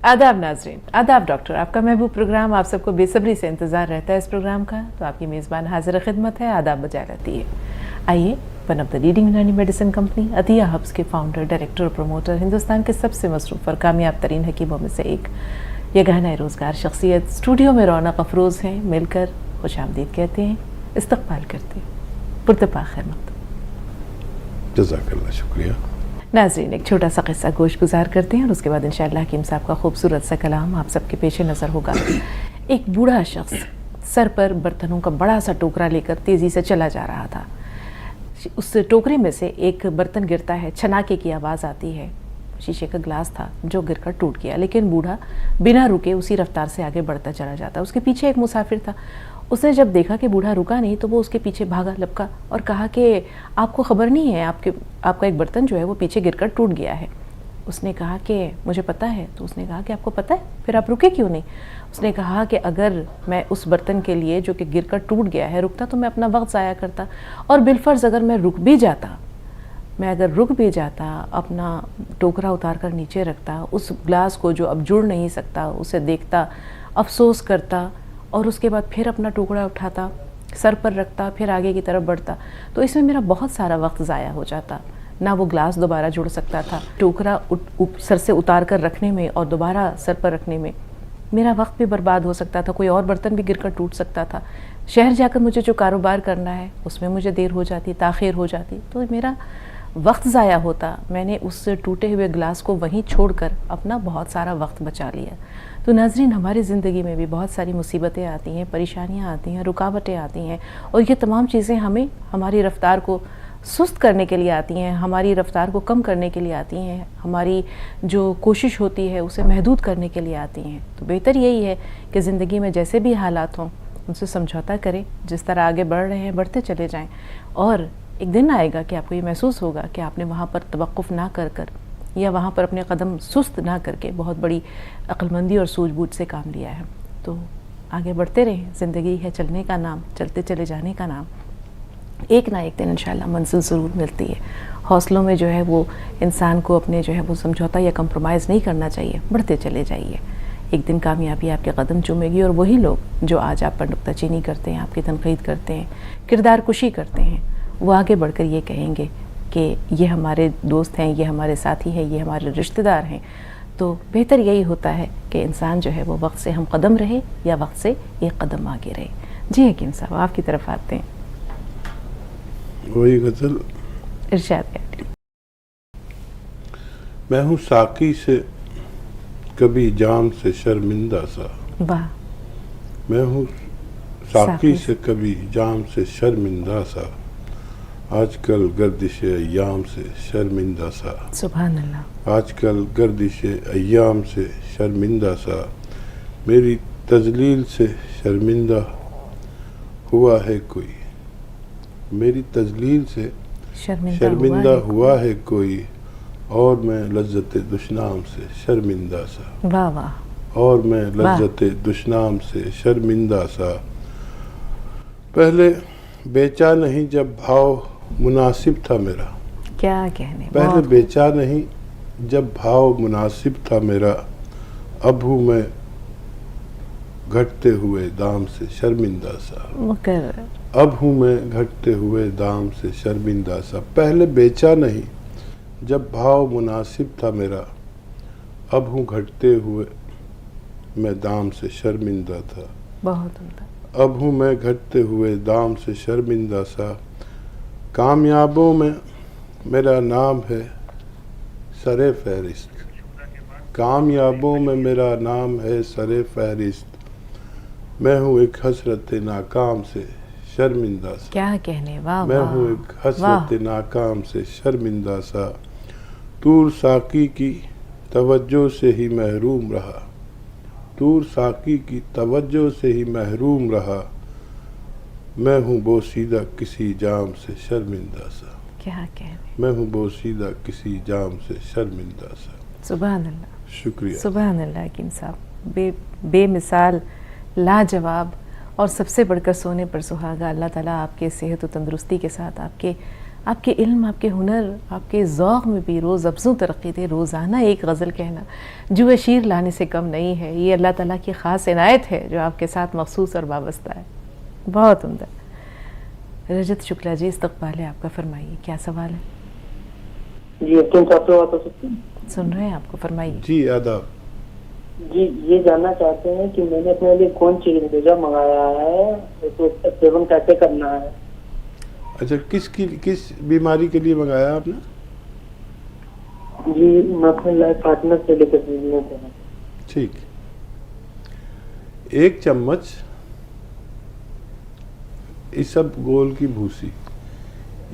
आदाब नाजरीन, आदाब डॉक्टर, आपका महबूब प्रोग्राम आप सबको बेसब्री से इंतज़ार रहता है इस प्रोग्राम का। तो आपकी मेज़बान हाजिर खिदमत है, आदाब बजा रहती है। आइए, वन ऑफ द लीडिंग यूनानी मेडिसिन कंपनी अतिया हब्स के फाउंडर, डायरेक्टर और प्रमोटर, हिंदुस्तान के सबसे मसरूफ़ और कामयाब तरीन हकीमों में से एक, ये गहना रोज़गार शख्सियत, स्टूडियो में रौनक अफरोज़ हैं, मिलकर खुश आमदीद कहते हैं, इस्तकबाल करते हैं, पुरतपा खैर मक़दम। जज़ाकल्लाह, शुक्रिया। नाज़रीन, एक छोटा सा किस्सा गोश गुजार करते हैं और उसके बाद इंशाअल्लाह हकीम साहब का खूबसूरत सा कलाम आप सबके पेश नज़र होगा। एक बूढ़ा शख्स सर पर बर्तनों का बड़ा सा टोकरा लेकर तेज़ी से चला जा रहा था। उस टोकरे में से एक बर्तन गिरता है, छनाके की आवाज़ आती है। शीशे का ग्लास था जो गिरकर टूट गया, लेकिन बूढ़ा बिना रुके उसी रफ्तार से आगे बढ़ता चला जाता। उसके पीछे एक मुसाफिर था। उसने जब देखा कि बूढ़ा रुका नहीं तो वो उसके पीछे भागा, लपका और कहा कि आपको खबर नहीं है, आपका एक बर्तन जो है वो पीछे गिरकर टूट गया है। उसने कहा कि मुझे पता है। तो उसने कहा कि आपको पता है, फिर आप रुके क्यों नहीं? उसने कहा कि अगर मैं उस बर्तन के लिए जो कि गिरकर टूट गया है रुकता तो मैं अपना वक्त ज़ाया करता, और बिलफर्ज अगर मैं रुक भी जाता, अपना टोकरा उतार कर नीचे रखता, उस ग्लास को जो अब जुड़ नहीं सकता उसे देखता, अफसोस करता और उसके बाद फिर अपना टुकड़ा उठाता, सर पर रखता, फिर आगे की तरफ बढ़ता, तो इसमें मेरा बहुत सारा वक्त ज़ाया हो जाता। ना वो ग्लास दोबारा जुड़ सकता था, टोकरा सर से उतार कर रखने में और दोबारा सर पर रखने में मेरा वक्त भी बर्बाद हो सकता था, कोई और बर्तन भी गिरकर टूट सकता था। शहर जाकर मुझे जो कारोबार करना है उसमें मुझे देर हो जाती, ताख़ीर हो जाती, तो मेरा वक्त ज़ाया होता। मैंने उस टूटे हुए ग्लास को वहीं छोड़कर अपना बहुत सारा वक्त बचा लिया। तो नाज़रीन, हमारी ज़िंदगी में भी बहुत सारी मुसीबतें आती हैं, परेशानियां आती हैं, रुकावटें आती हैं, और ये तमाम चीज़ें हमें हमारी रफ़्तार को सुस्त करने के लिए आती हैं, हमारी रफ़्तार को कम करने के लिए आती हैं, हमारी जो कोशिश होती है उसे महदूद करने के लिए आती हैं। तो बेहतर यही है कि ज़िंदगी में जैसे भी हालात हों उनसे समझौता करें, जिस तरह आगे बढ़ रहे हैं बढ़ते चले जाएँ, और एक दिन आएगा कि आपको ये महसूस होगा कि आपने वहाँ पर तवक्कुफ़ ना कर या वहाँ पर अपने कदम सुस्त ना करके बहुत बड़ी अक्लमंदी और सूझबूझ से काम लिया है। तो आगे बढ़ते रहें, ज़िंदगी है चलने का नाम, चलते चले जाने का नाम। एक ना एक दिन इंशाल्लाह मंजिल ज़रूर मिलती है। हौसलों में जो है वो इंसान को अपने जो है वो समझौता या कंप्रोमाइज़ नहीं करना चाहिए, बढ़ते चले जाइए। एक दिन कामयाबी आपके कदम चूमेगी और वही लोग जो आज आप पर नुक्ताचीनी करते हैं, आपकी तनकीद करते हैं, किरदार कुशी करते हैं, वो आगे बढ़कर ये कहेंगे कि ये हमारे दोस्त हैं, ये हमारे साथी हैं, ये हमारे रिश्तेदार हैं। तो बेहतर यही होता है कि इंसान जो है वो वक्त से हम कदम रहे या वक्त से एक कदम आगे रहे। जी हकीम साहब, आपकी तरफ आते हैं। वही गज़ल इरशाद करें। मैं हूँ साकी से कभी जाम से शर्मिंदा सा। वाह। मैं हूँ साकी से कभी जाम से शर्मिंदा सा, आजकल गर्दिश अय्याम से शर्मिंदा सा। सुभान अल्लाह। आजकल गर्दिश अय्याम से शर्मिंदा सा, मेरी तजलील से शर्मिंदा हुआ है कोई, मेरी तजलील से शर्मिंदा हुआ है कोई, और मैं लज्जत दुश्नाम से शर्मिंदा सा। वाह वाह। और मैं लज्जत दुश्नाम से शर्मिंदा सा, पहले बेचा नहीं जब भाव मुनासिब था मेरा। क्या कहने। पहले बेचा नहीं जब भाव मुनासिब था मेरा, अब हूँ मैं घटते हुए दाम से शर्मिंदा सा। अब हूँ मैं घटते हुए दाम से शर्मिंदा सा, पहले बेचा नहीं जब भाव मुनासिब था मेरा, अब हूँ घटते हुए मैं दाम से शर्मिंदा था। बहुत उम्दा। अब हूँ मैं घटते हुए दाम से शर्मिंदा सा, कामयाबों में मेरा नाम है सरे फहरिस्त, कामयाबों में मेरा नाम है सरे फहरिस्त, मैं हूँ एक हसरत नाकाम से शर्मिंदा सा। क्या कहने। वाह। मैं हूँ एक हसरत नाकाम से शर्मिंदा सा, तूर साकी की तवज्जो से ही महरूम रहा, तूर साकी की तवज्जो से ही महरूम रहा, मैं हूँ बोसीदा किसी जाम से शर्मिंदा सा। क्या कहने। मैं हूँ बोसीदा किसी जाम से शर्मिंदा सा। सुभान अल्लाह। शुक्रिया। सुभान अल्लाह हकीम साहब, बेमिसाल, लाजवाब और सबसे बढ़कर सोने पर सुहागा। अल्लाह ताला आपके सेहत और तंदुरुस्ती के साथ आपके आपके इल्म, आपके हुनर, आपके ज़ौक़ में भी रोज़ अफ़ज़ों तरक्की दे। रोज़ाना एक गज़ल कहना जुए शीर लाने से कम नहीं है। ये अल्लाह ताला की ख़ास इनायत है जो आपके साथ मख़सूस और वाबस्ता है। बहुत उम्दा। रजत शुक्ला जी, इस्तक़बाल है आपका, फरमाइए क्या सवाल है? जी, हकीम साहब से बात हो सकती है? सुन रहे हैं आपको, फरमाइए। जी आदाब। जी, ये जानना चाहते हैं कि मैंने अपने लिए कौन सी इंतजा मंगाया है, तो उसका सेवन कैसे करना है? अच्छा, किस बीमारी के लिए मंगाया आपने? जी, मैं अपने लाइफ पार्टनर से लेकर मिलने थे। ठीक। 1 चम्मच इसबगोल की भूसी,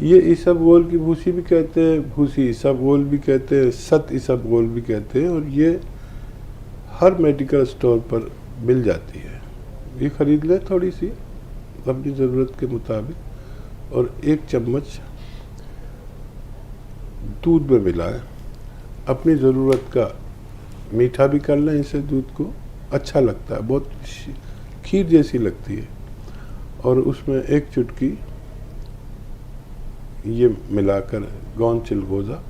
ये इसबगोल की भूसी भी कहते हैं, भूसी इसबगोल भी कहते हैं, सत इसबगोल भी कहते हैं, और ये हर मेडिकल स्टोर पर मिल जाती है। ये ख़रीद लें थोड़ी सी अपनी ज़रूरत के मुताबिक, और 1 चम्मच दूध में मिलाएं। अपनी ज़रूरत का मीठा भी कर लें इसे, दूध को अच्छा लगता है, बहुत खीर जैसी लगती है। और उसमें 1 चुटकी ये मिलाकर गौन चिलगोज़ा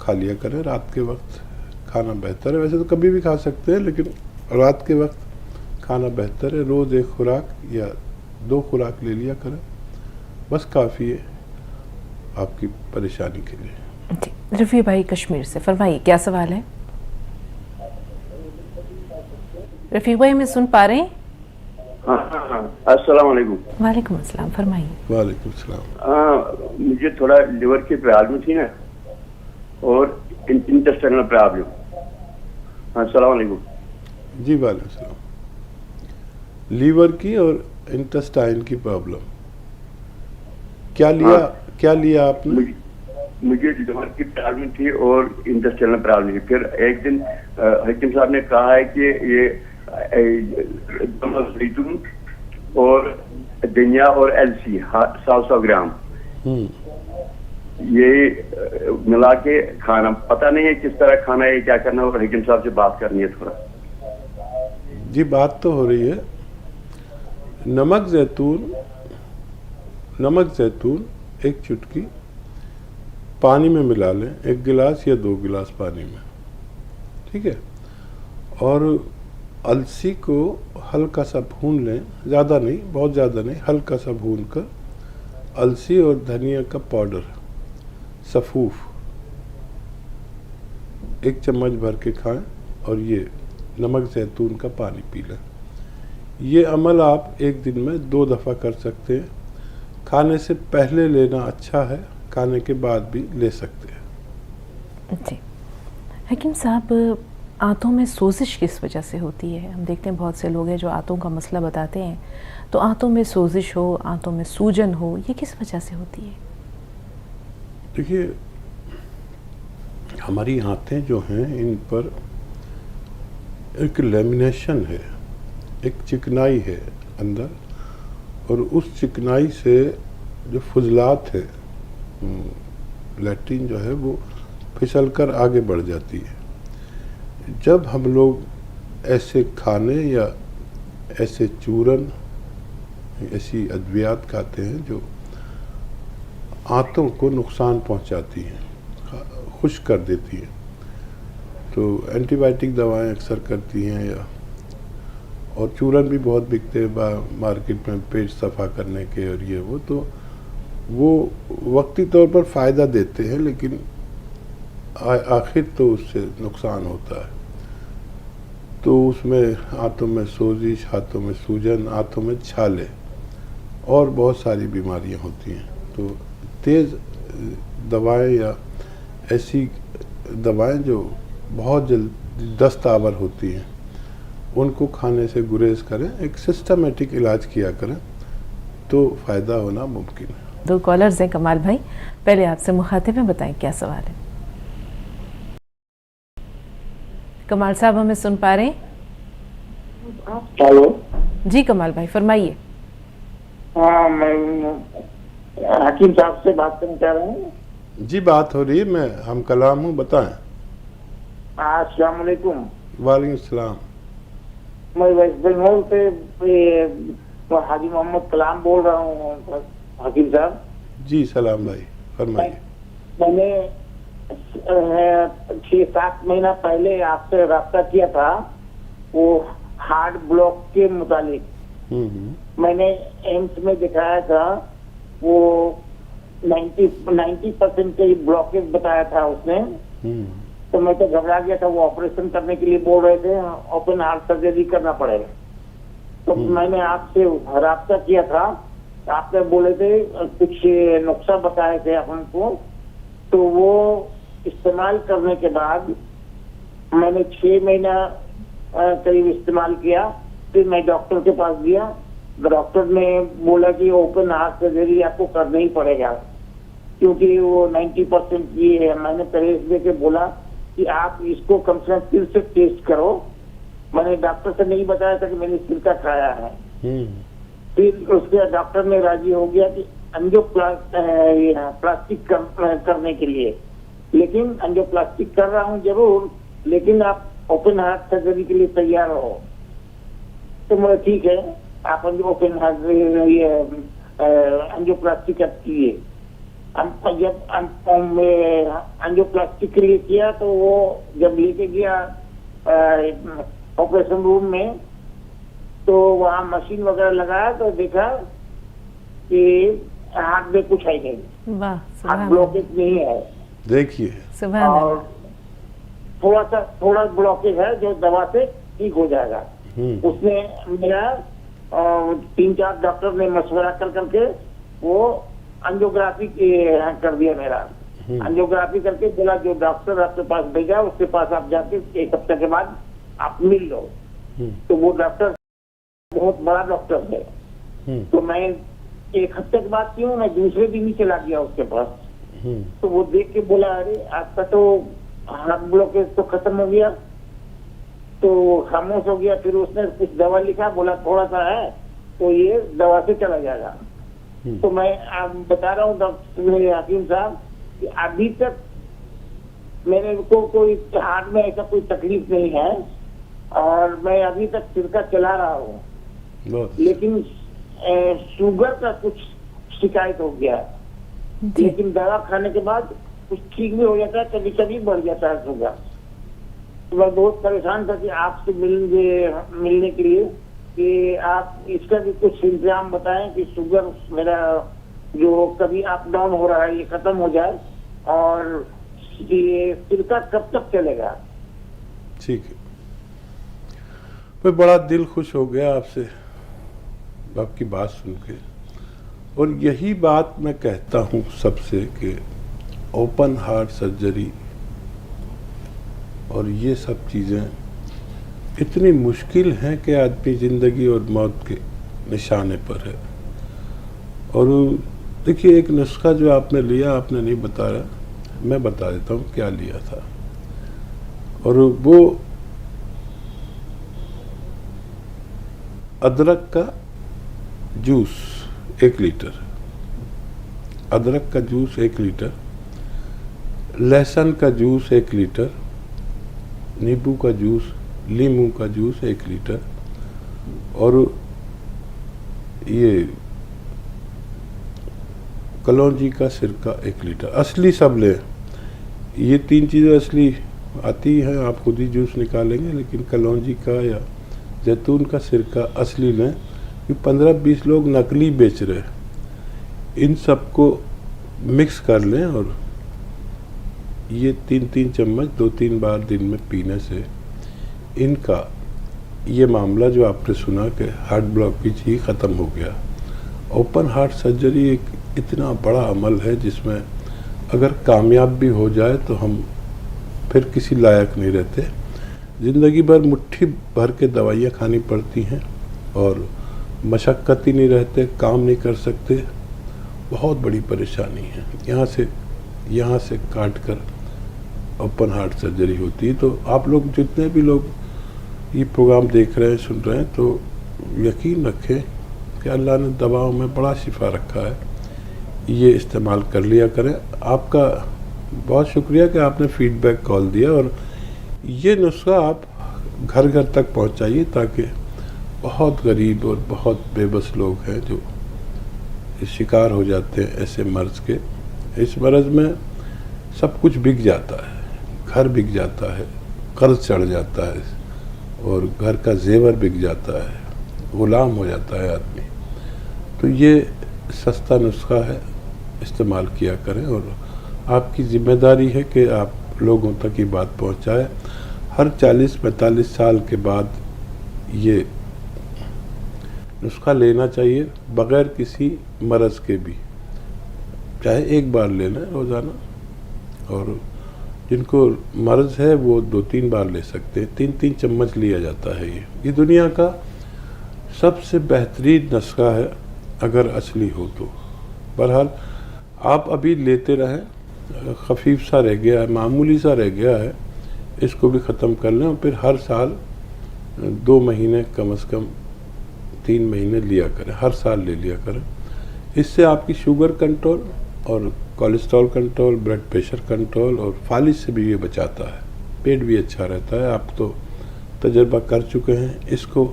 खा लिया करें रात के वक्त। खाना बेहतर है, वैसे तो कभी भी खा सकते हैं, लेकिन रात के वक्त खाना बेहतर है। रोज़ 1 खुराक या 2 खुराक ले लिया करें, बस काफ़ी है आपकी परेशानी के लिए। जी, रफ़ी भाई कश्मीर से, फरमाइए क्या सवाल है? रफ़ी भाई, हमें सुन पा रहे हैं? हाँ, अस्सलाम वालेकुम। वालेकुम अस्सलाम, फरमाइए। वालेकुम सलाम। मुझे थोड़ा लिवर की प्रॉब्लम थी ना, और इंटेस्टाइनल प्रॉब्लम। अस्सलाम वालेकुम। जी वालेकुम सलाम। लीवर की और इंटेस्टाइन की प्रॉब्लम, क्या लिया आपने? मुझे लिवर की प्रॉब्लम थी और इंटेस्टाइनल प्रॉब्लम थी। फिर एक दिन हकीम साहब ने कहा है कि ये जैतून और धनिया और अलसी 100 ग्राम ये मिला के खाना, पता नहीं है किस तरह खाना है, क्या करना है, और हकीम साहब से बात करनी है थोड़ा। जी, बात तो हो रही है। नमक जैतून 1 चुटकी पानी में मिला लें, 1 गिलास या 2 गिलास पानी में, ठीक है। और अलसी को हल्का सा भून लें, ज़्यादा नहीं, बहुत ज़्यादा नहीं, हल्का सा भून कर अलसी और धनिया का पाउडर सफ़ूफ 1 चम्मच भर के खाएं, और ये नमक जैतून का पानी पी लें। ये अमल आप 1 दिन में 2 दफ़ा कर सकते हैं। खाने से पहले लेना अच्छा है, खाने के बाद भी ले सकते हैं। जी हकीम साहब, आंतों में सोजिश किस वजह से होती है? हम देखते हैं बहुत से लोग हैं जो आंतों का मसला बताते हैं, तो आंतों में सोजिश हो, आंतों में सूजन हो, ये किस वजह से होती है? देखिए, हमारी आंतें जो हैं, इन पर एक लेमिनेशन है, एक चिकनाई है अंदर, और उस चिकनाई से जो फुजलात है, लैट्रिन जो है, वो फिसल कर आगे बढ़ जाती है। जब हम लोग ऐसे खाने या ऐसे चूरन, ऐसी अद्वियात खाते हैं जो आंतों को नुकसान पहुंचाती हैं, खुश्क कर देती हैं, तो एंटीबायोटिक दवाएं अक्सर करती हैं, या और चूरन भी बहुत बिकते हैं मार्केट में पेट सफ़ा करने के और ये वो, तो वो वक्ती तौर पर फ़ायदा देते हैं, लेकिन आखिर तो उससे नुकसान होता है। तो उसमें हाथों में सोजिश, हाथों में सूजन, हाथों में छाले और बहुत सारी बीमारियां होती हैं। तो तेज़ दवाएं या ऐसी दवाएं जो बहुत जल्दी दस्त आवर होती हैं, उनको खाने से गुरेज करें, एक सिस्टमेटिक इलाज किया करें, तो फ़ायदा होना मुमकिन है। 2 कॉलर्स हैं कमाल भाई, पहले आपसे मुखातिब में बताएं क्या सवाल है। कमाल साहब, हमें सुन पा रहे हैं? हेलो जी कमाल भाई, फरमाइए। हाँ, मैं हकीम साहब से बात करना चाह रहा हूँ। जी, बात हो रही है, हम कलाम हूँ, बताएं। अस्सलाम वालेकुम। वालेकुम सलाम। मैं वेस्ट बंगाल से हाजी मोहम्मद कलाम बोल रहा हूँ हकीम साहब। जी सलाम भाई, फरमाइए। मैंने 6-7 महीना पहले आपसे रास्ता किया था, वो हार्ट ब्लॉक के मुतालिक। मैंने एम्स में दिखाया था, वो 90% के ब्लॉकेज बताया था उसने। तो मैं तो घबरा गया था, वो ऑपरेशन करने के लिए बोल रहे थे, ओपन हार्ट सर्जरी करना पड़ेगा। तो मैंने आपसे रास्ता किया था, आपने बोले थे कुछ नुस्खा बताए थे अपन को, तो वो इस्तेमाल करने के बाद मैंने 6 महीना करीब इस्तेमाल किया। फिर मैं डॉक्टर के पास गया, डॉक्टर ने बोला कि ओपन हार्ट सर्जरी आपको करना ही पड़ेगा, क्योंकि वो 90% ये है। मैंने परहेज दे के बोला कि आप इसको कम से कम फिर से टेस्ट करो। मैंने डॉक्टर से नहीं बताया था कि मैंने सिरका खाया है। फिर उसके डॉक्टर ने राजी हो गया कि एंजियोप्लास्टिक करने के लिए, लेकिन एंजियोप्लास्टिक कर रहा हूँ जरूर, लेकिन आप ओपन हार्ट सर्जरी के लिए तैयार हो। तो मैं ठीक है, आप ओपन हार्ट एंजियोप्लास्टिक कीजिए। जब एंजियोप्लास्टिक के लिए किया तो वो जब लेके गया ऑपरेशन रूम में, तो वहाँ मशीन वगैरह लगाया तो देखा कि हार्ट में कुछ है नहीं, हार्ट ब्लॉकेज नहीं है। देखिए, और थोड़ा ब्लॉकेज है जो दवा से ठीक हो जाएगा। उसने मेरा 3-4 डॉक्टर ने मशवरा करके वो एंजियोग्राफी कर दिया मेरा। एंजियोग्राफी करके बोला जो डॉक्टर आपके पास भेजा उसके पास आप जाके 1 हफ्ते के बाद आप मिल लो। तो वो डॉक्टर बहुत बड़ा डॉक्टर है। तो मैं 1 हफ्ते के बाद क्यों, मैं दूसरे दिन ही चला गया उसके पास। तो वो देख के बोला, अरे आपका तो हार्ट ब्लॉकेज तो खत्म हो गया। तो खामोश हो गया। फिर उसने कुछ दवा लिखा, बोला थोड़ा सा है तो ये दवा से चला जाएगा। तो मैं आप बता रहा हूँ डॉक्टर हकीम साहब कि अभी तक मेरे को कोई हार्ट में ऐसा कोई तकलीफ नहीं है, और मैं अभी तक सिरका चला रहा हूँ। लेकिन शुगर का कुछ शिकायत हो गया, लेकिन दवा खाने के बाद कुछ ठीक भी हो जाता है, कभी कभी बढ़ जाता है शुगर। तो मैं बहुत परेशान था कि आपसे मिलने के लिए कि आप इसका भी कुछ इंतजाम बताएं कि शुगर मेरा जो कभी अप डाउन हो रहा है ये खत्म हो जाए, और ये सिरका कब तक चलेगा। ठीक है, मैं बड़ा दिल खुश हो गया आपसे आपकी बात सुन के, और यही बात मैं कहता हूँ सबसे कि ओपन हार्ट सर्जरी और ये सब चीज़ें इतनी मुश्किल हैं कि आदमी ज़िंदगी और मौत के निशाने पर है। और देखिए, एक नुस्खा जो आपने लिया, आपने नहीं बताया, मैं बता देता हूँ क्या लिया था। और वो अदरक का जूस 1 लीटर, अदरक का जूस 1 लीटर, लहसुन का जूस 1 लीटर, नींबू का जूस, लीमू का जूस 1 लीटर, और ये कलौंजी का सिरका 1 लीटर। असली सब ले, ये 3 चीज़ें असली आती हैं, आप खुद ही जूस निकालेंगे, लेकिन कलौंजी का या जैतून का सिरका असली लें, कि 15-20 लोग नकली बेच रहे हैं। इन सबको मिक्स कर लें, और ये 3-3 चम्मच 2-3 बार दिन में पीने से इनका ये मामला जो आपने सुना कि हार्ट ब्लॉकेज ही ख़त्म हो गया। ओपन हार्ट सर्जरी एक इतना बड़ा अमल है जिसमें अगर कामयाब भी हो जाए तो हम फिर किसी लायक नहीं रहते। ज़िंदगी भर मुट्ठी भर के दवाइयाँ खानी पड़ती हैं, और मशक्क़त ही नहीं रहते, काम नहीं कर सकते, बहुत बड़ी परेशानी है। यहाँ से काट कर ओपन हार्ट सर्जरी होती है। तो आप लोग जितने भी लोग ये प्रोग्राम देख रहे हैं, सुन रहे हैं, तो यकीन रखें कि अल्लाह ने दवाओं में बड़ा शिफा रखा है, ये इस्तेमाल कर लिया करें। आपका बहुत शुक्रिया कि आपने फीडबैक कॉल दिया, और ये नुस्खा आप घर घर तक पहुंचाइए, ताकि बहुत गरीब और बहुत बेबस लोग हैं जो शिकार हो जाते हैं ऐसे मर्ज के। इस मर्ज में सब कुछ बिक जाता है, घर बिक जाता है, कर्ज चढ़ जाता है और घर का जेवर बिक जाता है, गुलाम हो जाता है आदमी। तो ये सस्ता नुस्खा है, इस्तेमाल किया करें और आपकी जिम्मेदारी है कि आप लोगों तक ये बात पहुंचाएं। हर 40-45 साल के बाद ये नुस्खा लेना चाहिए बगैर किसी मरज़ के भी, चाहे एक बार लेना रोज़ाना, और जिनको मर्ज़ है वो 2-3 बार ले सकते हैं। 3-3 चम्मच लिया जाता है। ये दुनिया का सबसे बेहतरीन नुस्खा है अगर असली हो तो। बहरहाल आप अभी लेते रहें, खफीफ सा रह गया है, मामूली सा रह गया है, इसको भी ख़त्म कर लें और फिर हर साल 2 महीने कम से कम 3 महीने लिया करें, हर साल ले लिया करें। इससे आपकी शुगर कंट्रोल और cholesterol control, blood pressure control और फालिज से भी ये बचाता है। पेट भी अच्छा रहता है। आप तो तजर्बा कर चुके हैं, इसको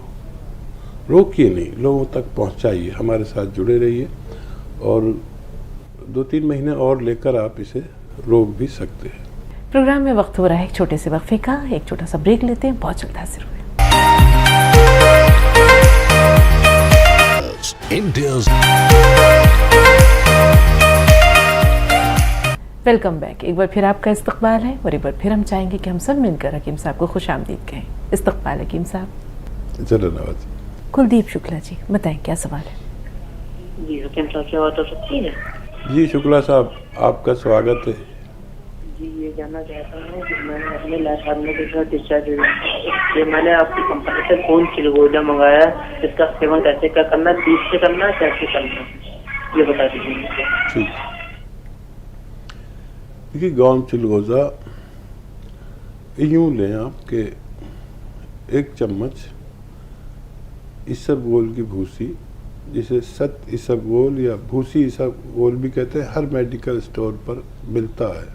रोकिए नहीं, लोगों तक पहुंचाइए, हमारे साथ जुड़े रहिए और 2-3 महीने और लेकर आप इसे रोक भी सकते हैं। प्रोग्राम में वक्त हो रहा है एक छोटे से वक्फे का, एक छोटा सा ब्रेक लेते हैं, बहुत जल्द हाजिर हुए। Welcome back. एक बार फिर आपका इस्तकबाल है और एक बार फिर हम चाहेंगे कि हम सब मिलकर हकीम साहब को खुशामदीद कहें। इस्तकबाल हकीम साहब। जनाब कुलदीप शुक्ला जी, बताएं क्या सवाल है? जी हकीम साहब से बात हो सकती है? जी शुक्ला साहब, आपका स्वागत है। जी ये जानना चाहता हूँ कि मैंने अपने लाइफ के साथ डिस्चार्ज हुआ, ये मैंने आपकी कंपनी से कौन चिलगोजा मंगाया, इसका सेवन कैसे क्या करना, दूध से करना कैसे करना, ये बता दीजिए मुझे। ठीक, देखिए गौम चिलगोजा यूँ लें आप कि 1 चम्मच इसबगोल की भूसी, जिसे सत इसबगोल या भूसी इसबगोल भी कहते हैं, हर मेडिकल स्टोर पर मिलता है,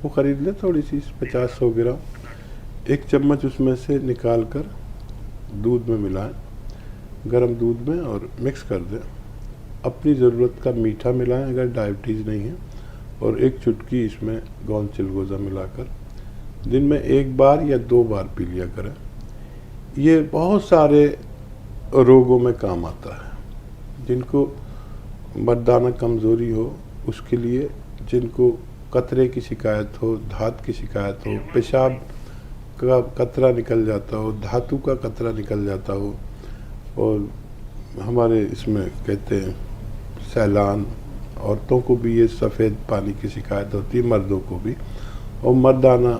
वो ख़रीद लें थोड़ी सी 50-100 ग्राम। 1 चम्मच उसमें से निकाल कर दूध में मिलाएं, गर्म दूध में, और मिक्स कर दें। अपनी ज़रूरत का मीठा मिलाएं अगर डायबिटीज़ नहीं है, और 1 चुटकी इसमें गौन चिलगोज़ा मिलाकर दिन में 1 बार या 2 बार पी लिया करें। ये बहुत सारे रोगों में काम आता है, जिनको मर्दाना कमज़ोरी हो उसके लिए, जिनको कतरे की शिकायत हो, धात की शिकायत हो, पेशाब का कतरा निकल जाता हो, धातु का कतरा निकल जाता हो, और हमारे इसमें कहते हैं सैलान, औरतों को भी ये सफ़ेद पानी की शिकायत होती है, मर्दों को भी, और मर्दाना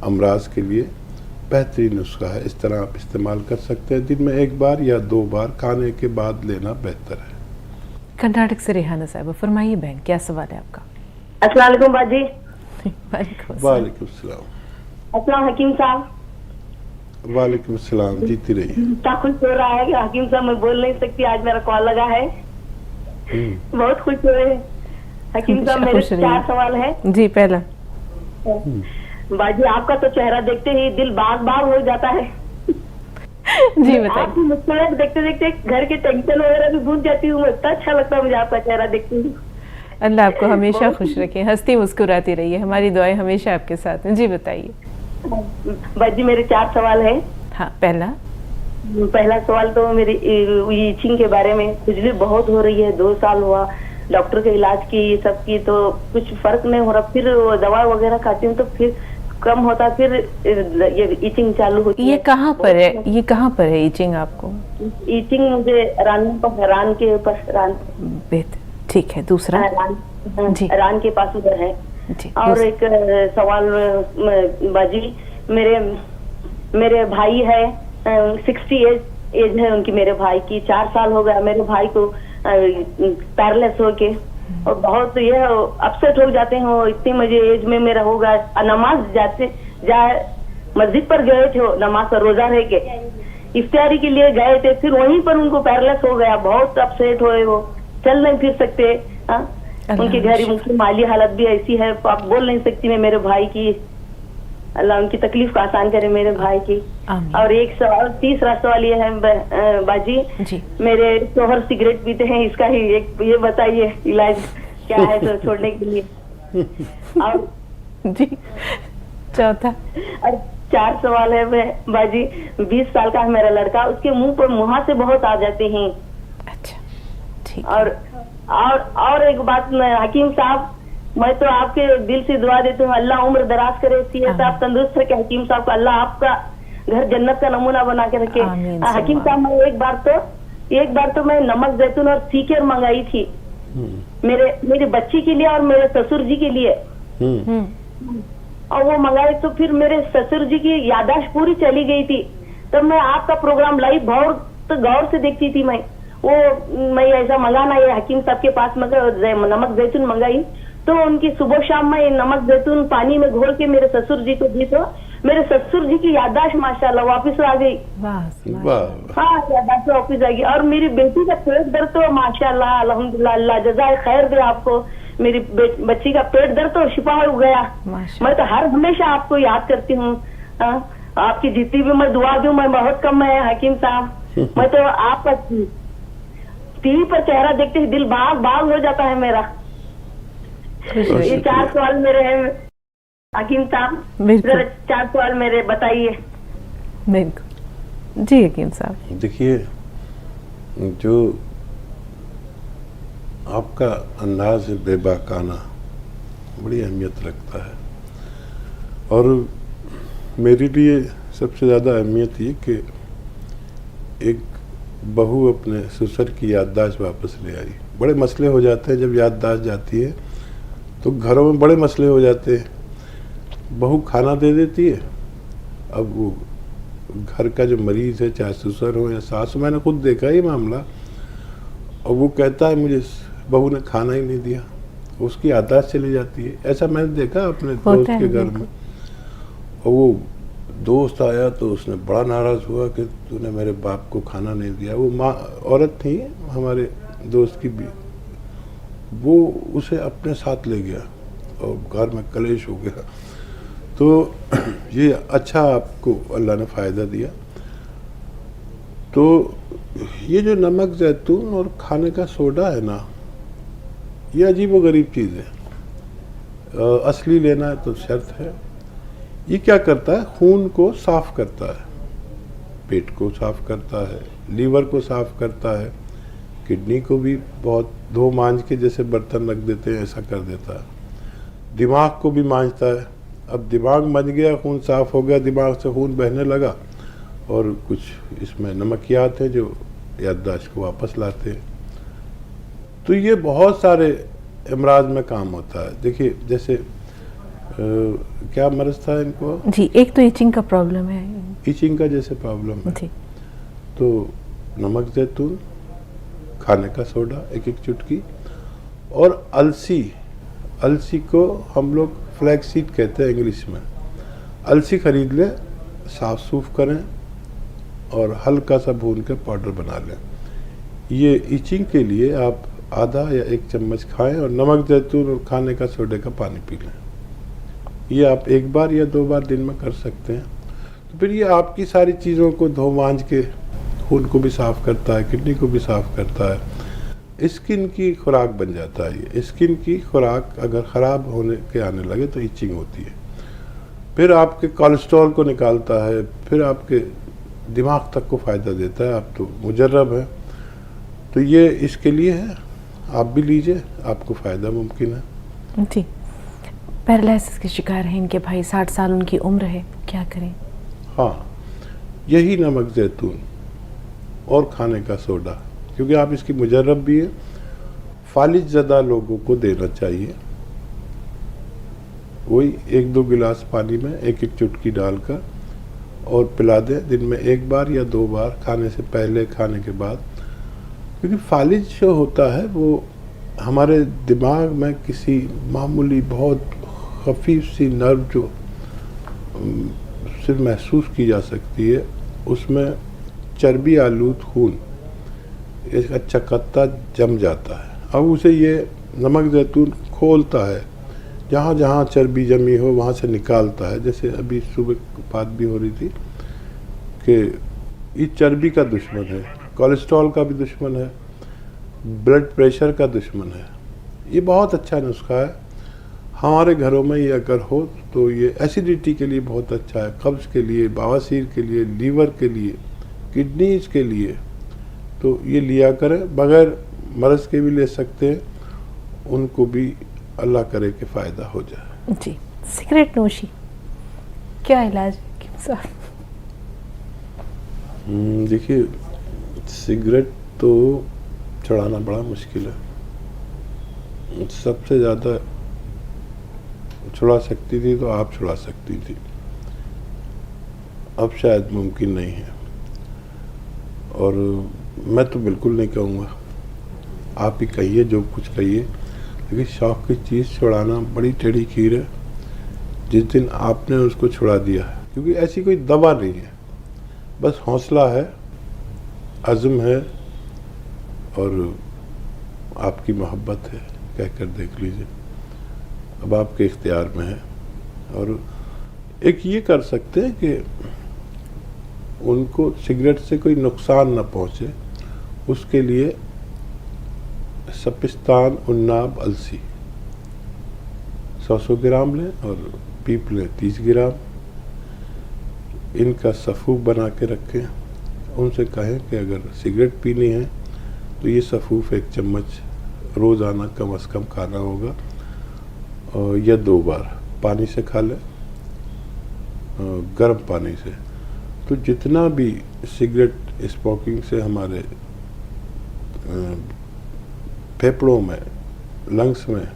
अमराज के लिए बेहतरीन नुस्खा है। इस तरह आप इस्तेमाल कर सकते हैं। दिन में 1 बार या 2 बार खाने के बाद लेना बेहतर है। कर्नाटक से रेहाना साहब, फरमाइए बहन, क्या सवाल है आपका? अस्सलाम वालेकुम बाजी। वालेकुम सलाम। अस्सलाम हकीम साहब। वालेकुम सलाम, जीती रहिए। इतना खुश हो रहा है कि हकीम साहब मैं बोल नहीं सकती, आज मेरा कॉल लगा है, बहुत खुश हो रहे हैं हकीम साहब। मेरे 4 सवाल है। जी, पहला बाजी, आपका तो चेहरा देखते ही दिल बाग बाग हो जाता है। जी बताइए। आपकी मुस्कुराहट देखते देखते घर के टेंशन वगैरह भी भूल जाती हूँ, इतना अच्छा लगता है मुझे आपका चेहरा देखते ही। अल्लाह आपको हमेशा खुश रखे, हंसती मुस्कुराती रहिए, हमारी दुआएं हमेशा आपके साथ हैं। जी बताइए। बाजी मेरे 4 सवाल है। हाँ, पहला सवाल तो मेरी ईचिंग के बारे में, खुजली बहुत हो रही है, 2 साल हुआ डॉक्टर के इलाज की, सब की, तो कुछ फर्क नहीं हो रहा, फिर दवा वगैरह खाती हूँ तो फिर कम होता, फिर ये ईचिंग चालू होती है। ये कहाँ पर है, ये कहाँ पर है ईचिंग आपको? ईचिंग मुझे रान के ऊपर, बेहतर, ठीक है। दूसरा? रान के पास उधर है। और एक सवाल बाजी, मेरे भाई है, 60 एज है उनकी, मेरे भाई की 4 साल हो गया मेरे भाई को पैरलेस होके, और बहुत ये अपसेट हो जाते हैं, इतनी मुझे एज में मेरा होगा, नमाज मस्जिद पर गए थे, नमाज पर रोजा रह के इफ्तारी के लिए गए थे, फिर वहीं पर उनको पैरलेस हो गया, बहुत अपसेट हुए, वो चल नहीं फिर सकते। उनके घर उनकी माली हालत भी ऐसी है, आप बोल नहीं सकती मैं मेरे भाई की अल्लाह उनकी तकलीफ को आसान करे मेरे भाई की। आमीन। और एक सवाल, तीसरा सवाल ये है बाजी जी। मेरे शोहर सिगरेट पीते हैं, इसका ही एक ये बताइए इलाज क्या है तो छोड़ने के लिए। और जी चौथा। और 4 सवाल है बाजी, 20 साल का है मेरा लड़का, उसके मुंह पर मुहासे बहुत आ जाते हैं। अच्छा ठीक। और एक बात हकीम साहब, मैं तो आपके दिल से दुआ देती हूँ, अल्लाह उम्र दराज करे, सीहत साहब तंदुरुस्त रखे, हकीम साहब को अल्लाह आपका घर जन्नत का नमूना बना के रखे। हकीम साहब मैं एक बार तो मैं नमक जैतून और सीकर मंगाई थी मेरी बच्ची के लिए और मेरे ससुर जी के लिए। और वो मंगाए तो फिर मेरे ससुर जी की याददाश्त पूरी चली गई थी। तब मैं आपका प्रोग्राम लाइव बहुत गौर से देखती थी। मैं ऐसा मंगाना ये हकीम साहब के पास नमक जैतून मंगाई, तो उनकी सुबह शाम में नमक जैतून पानी में घोल के मेरे ससुर जी को दी, तो मेरे ससुर जी की याददाश्त माशाल्लाह वापस आ गई। हाँ याददाश्त वापस आ गई। और मेरी बेटी का पेट दर्द तो माशाल्लाह अल्हम्दुलिल्लाह, अल्लाह जज़ाए खैर दे आपको, मेरी बच्ची का पेट दर्द तो शिफा हो गया। मैं तो हमेशा आपको याद करती हूँ। आपकी जितनी भी मैं दुआ दूं मैं बहुत कम है हकीम साहब। मैं तो आपका टीवी पर चेहरा देखते ही दिल बाग बाग हो जाता है मेरा। ये 4 सवाल मेरे हैं हकीम साहब, 4 सवाल मेरे बताइए। बिल्कुल जी हकीम साहब। देखिए, जो आपका अंदाज है बेबाकाना बड़ी अहमियत रखता है, और मेरे लिए सबसे ज़्यादा अहमियत ये कि एक बहू अपने ससुर की याददाश्त वापस ले आई। बड़े मसले हो जाते हैं जब याददाश्त जाती है, तो घरों में बड़े मसले हो जाते हैं। बहू खाना दे देती है, अब वो घर का जो मरीज़ है, चाहे ससुर हो या सास, मैंने खुद देखा ये मामला, और वो कहता है मुझे बहू ने खाना ही नहीं दिया, उसकी याददाश्त चली जाती है। ऐसा मैंने देखा अपने दोस्त के घर में। और वो दोस्त आया तो उसने बड़ा नाराज़ हुआ कि तूने मेरे बाप को खाना नहीं दिया। वो माँ औरत थी हमारे दोस्त की भी, वो उसे अपने साथ ले गया और घर में कलेश हो गया। तो ये अच्छा आपको अल्लाह ने फ़ायदा दिया। तो ये जो नमक जैतून और खाने का सोडा है ना, ये अजीब व गरीब चीज़ है। असली लेना है तो शर्त है। ये क्या करता है, खून को साफ़ करता है, पेट को साफ़ करता है, लीवर को साफ़ करता है, किडनी को भी बहुत धो मांझ के जैसे बर्तन रख देते हैं ऐसा कर देता है, दिमाग को भी मांझता है। अब दिमाग मंझ गया, खून साफ़ हो गया, दिमाग से खून बहने लगा, और कुछ इसमें नमकियात हैं जो याददाश्त को वापस लाते हैं। तो ये बहुत सारे अमराज में काम होता है। देखिए जैसे क्या मर्ज था इनको जी, एक तो इचिंग का प्रॉब्लम है, इचिंग का जैसे प्रॉब्लम है जी, तो नमक जैतून, खाने का सोडा 1-1 चुटकी, और अलसी को हम लोग फ्लैक्सीड कहते हैं इंग्लिश में। अलसी खरीद लें, साफ सूफ करें और हल्का सा भून के पाउडर बना लें। ये इचिंग के लिए आप आधा या 1 चम्मच खाएं और नमक जैतून और खाने का सोडे का पानी पी लें। ये आप 1 बार या 2 बार दिन में कर सकते हैं। तो फिर ये आपकी सारी चीज़ों को धो मांझ के खून को भी साफ़ करता है, किडनी को भी साफ़ करता है, स्किन की खुराक बन जाता है। ये स्किन की खुराक अगर ख़राब होने के आने लगे तो इचिंग होती है। फिर आपके कोलेस्ट्रॉल को निकालता है, फिर आपके दिमाग तक को फ़ायदा देता है। आप तो मुजर्रब हैं, तो ये इसके लिए है, आप भी लीजिए, आपको फ़ायदा मुमकिन है। जी। पैरालिसिस के शिकार हैं इनके भाई, 60 साल उनकी उम्र है, क्या करें? हाँ, यही नमक जैतून और खाने का सोडा, क्योंकि आप इसकी मुजर्रब भी है, फालिज ज़दा लोगों को देना चाहिए। वही 1-2 गिलास पानी में 1-1 चुटकी डालकर और पिला दें, दिन में 1 बार या 2 बार, खाने से पहले, खाने के बाद। क्योंकि फालिज जो होता है वो हमारे दिमाग में किसी मामूली बहुत खफीफ सी नर्व जो सिर्फ महसूस की जा सकती है, उसमें चर्बी आलूद खून एक अच्छा कत्ता जम जाता है। अब उसे ये नमक जैतून खोलता है, जहाँ जहाँ चर्बी जमी हो वहाँ से निकालता है। जैसे अभी सुबह बात भी हो रही थी कि ये चर्बी का दुश्मन है, कोलेस्ट्रॉल का भी दुश्मन है, ब्लड प्रेशर का दुश्मन है। ये बहुत अच्छा नुस्खा है। हमारे घरों में ये अगर हो तो ये एसिडिटी के लिए बहुत अच्छा है, कब्ज़ के लिए, बवासीर के लिए, लीवर के लिए, किडनीज के लिए। तो ये लिया करें, बगैर मर्ज़ के भी ले सकते हैं, उनको भी अल्लाह करे कि फ़ायदा हो जाए। जी। सिगरेट नोशी क्या इलाज है हकीम साहब? देखिए, सिगरेट तो छुड़ाना बड़ा मुश्किल है। सबसे ज़्यादा छुड़ा सकती थी तो आप छुड़ा सकती थी, अब शायद मुमकिन नहीं है। और मैं तो बिल्कुल नहीं कहूँगा, आप ही कहिए जो कुछ कहिए, लेकिन शौक़ की चीज़ छुड़ाना बड़ी टेढ़ी खीर है। जिस दिन आपने उसको छुड़ा दिया है, क्योंकि ऐसी कोई दवा नहीं है, बस हौसला है, अज़्म है और आपकी मोहब्बत है। कहकर देख लीजिए, अब आपके इख्तियार में है। और एक ये कर सकते हैं कि उनको सिगरेट से कोई नुकसान न पहुँचे, उसके लिए सपिस्तान, उन्नाब, अलसी 100 ग्राम लें और पीप लें 30 ग्राम। इनका सफ़ूफ बना के रखें। उनसे कहें कि अगर सिगरेट पीनी है तो ये सफ़ूफ 1 चम्मच रोज़ाना कम से कम खाना होगा, और या 2 बार पानी से खा लें, गर्म पानी से। तो जितना भी सिगरेट स्मोकिंग से हमारे फेफड़ों में, लंग्स में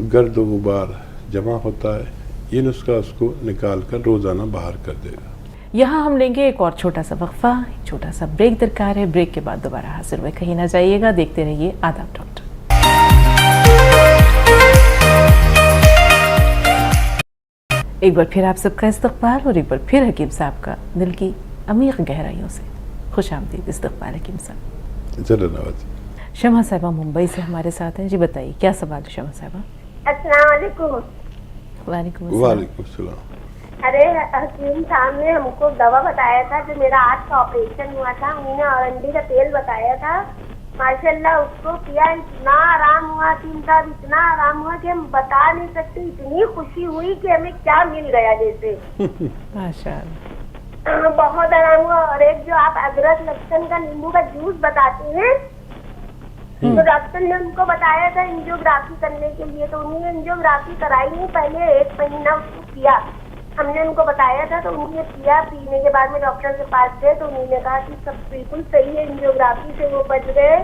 गर्द व गुबार जमा होता है, ये नुस्खा उसको निकाल कर रोज़ाना बाहर कर देगा। यहाँ हम लेंगे एक और छोटा सा वक्फा, छोटा सा ब्रेक दरकार है। ब्रेक के बाद दोबारा हाजिर हुए, कहीं ना जाइएगा, देखते रहिए आदाब डॉक्टर। एक बार फिर आप सबका इस्तकबाल और एक बार फिर हकीम साहब का दिल की अमीर गहराइयों से खुश आमदीद इस्तकबाल हकीम साहब। चलो नवाज। शमा साहिबा मुंबई से हमारे साथ हैं। जी बताइए क्या सवाल है शमा साहिबा? अस्सलाम वालेकुम। वालेकुम अस्सलाम। अरे हकीम साहब ने हमको दवा बताया था, जो मेरा आँख का ऑपरेशन हुआ था, उन्होंने अरंडी का तेल बताया था। माशाल्लाह उसको किया, इतना आराम हुआ हकीम साहब, इतना आराम हुआ कि हम बता नहीं सकते। इतनी खुशी हुई कि हमें क्या मिल गया जैसे। माशाल्लाह बहुत आराम हुआ। और एक जो आप अदरक, लहसुन का, नींबू का जूस बताते हैं, तो डॉक्टर ने उनको बताया था एंजियोग्राफी करने के लिए, तो उन्होंने एंजियोग्राफी कराई नहीं, पहले 1 महीना उसको किया। हमने उनको बताया था तो उन्होंने किया। पीने के बाद में डॉक्टर के पास गए तो उन्होंने कहा कि सब बिल्कुल सही है, एंजियोग्राफी से वो बच गए।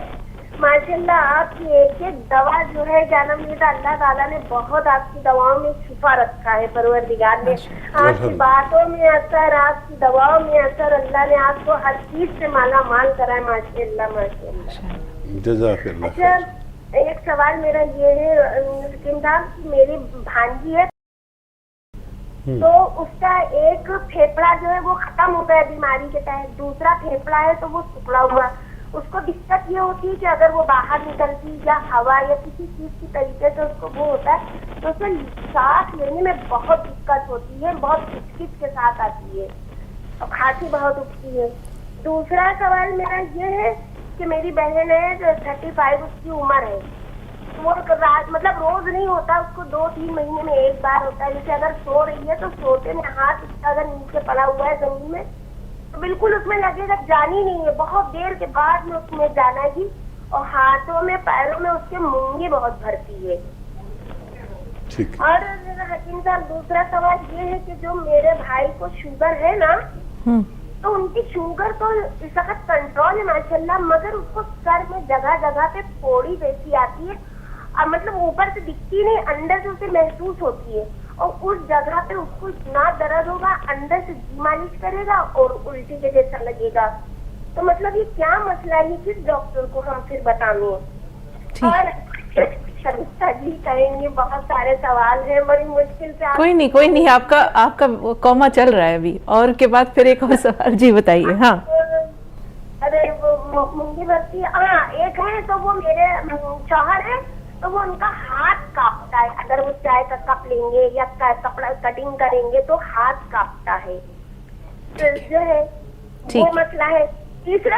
माशाल्लाह आपकी एक एक दवा जो है, क्या नाम है, अल्लाह ताला ने बहुत आपकी दवाओं में छुपा रखा है, परवरदिगार ने। आपकी बातों में असर, आपकी दवाओं में असर, अल्लाह ने आपको हर चीज से माला माल करा है। माशाल्लाह माशाल्लाह। जज़ाकल्लाह। अच्छा, एक सवाल मेरा ये है हकीम साहब, मेरी भांजी है, तो उसका एक फेफड़ा जो है वो खत्म हो गया बीमारी के तहत, दूसरा फेफड़ा है तो वो टुकड़ा हुआ। उसको दिक्कत ये होती है कि अगर वो बाहर निकलती या हवा या किसी चीज की तरीके से उसको वो होता है तो उसे सांस लेने में बहुत दिक्कत होती है, बहुत खिचखिच के साथ आती है और खांसी बहुत उठती है। दूसरा सवाल मेरा ये है कि मेरी बहन है जो 35 उसकी उम्र है, वो रात मतलब रोज नहीं होता, उसको 2-3 महीने में एक बार होता है। जैसे अगर सो रही है तो सोते में हाथ अगर नीचे पड़ा हुआ है जमीन में तो बिल्कुल उसमें लगेगा जान ही नहीं है, बहुत देर के बाद में उसमें जाना ही। और हाथों में पैरों में उसके मूंगे बहुत भरती है। और हकीम साहब दूसरा सवाल ये है कि जो मेरे भाई को शुगर है ना, तो उनकी शुगर तो इस वक्त कंट्रोल है माशाल्लाह, मगर उसको सर में जगह जगह पे फोड़ी जैसी आती है, मतलब ऊपर से दिखती नहीं, अंदर से उसे महसूस होती है। और उस जगह पे उसको इतना दर्द होगा, अंदर से जी मालिश करेगा और उल्टी के जैसा लगेगा। तो मतलब ये क्या मसला है, किस डॉक्टर को हम फिर बताएंगे? और शमिता जी कहेंगे बहुत सारे सवाल हैं, बड़ी मुश्किल से। कोई नहीं, आपका कॉमा चल रहा है अभी, और के बाद फिर एक और सवाल। जी बताइए। हाँ अरे वो मूंगी भरती, हाँ एक है, तो वो मेरे शौहर है, तो वो उनका हाथ कांपता है। अगर वो चाय का कप लेंगे या कपड़ा कटिंग करेंगे तो हाथ कांपता है। तो जो है वो मसला है। तीसरा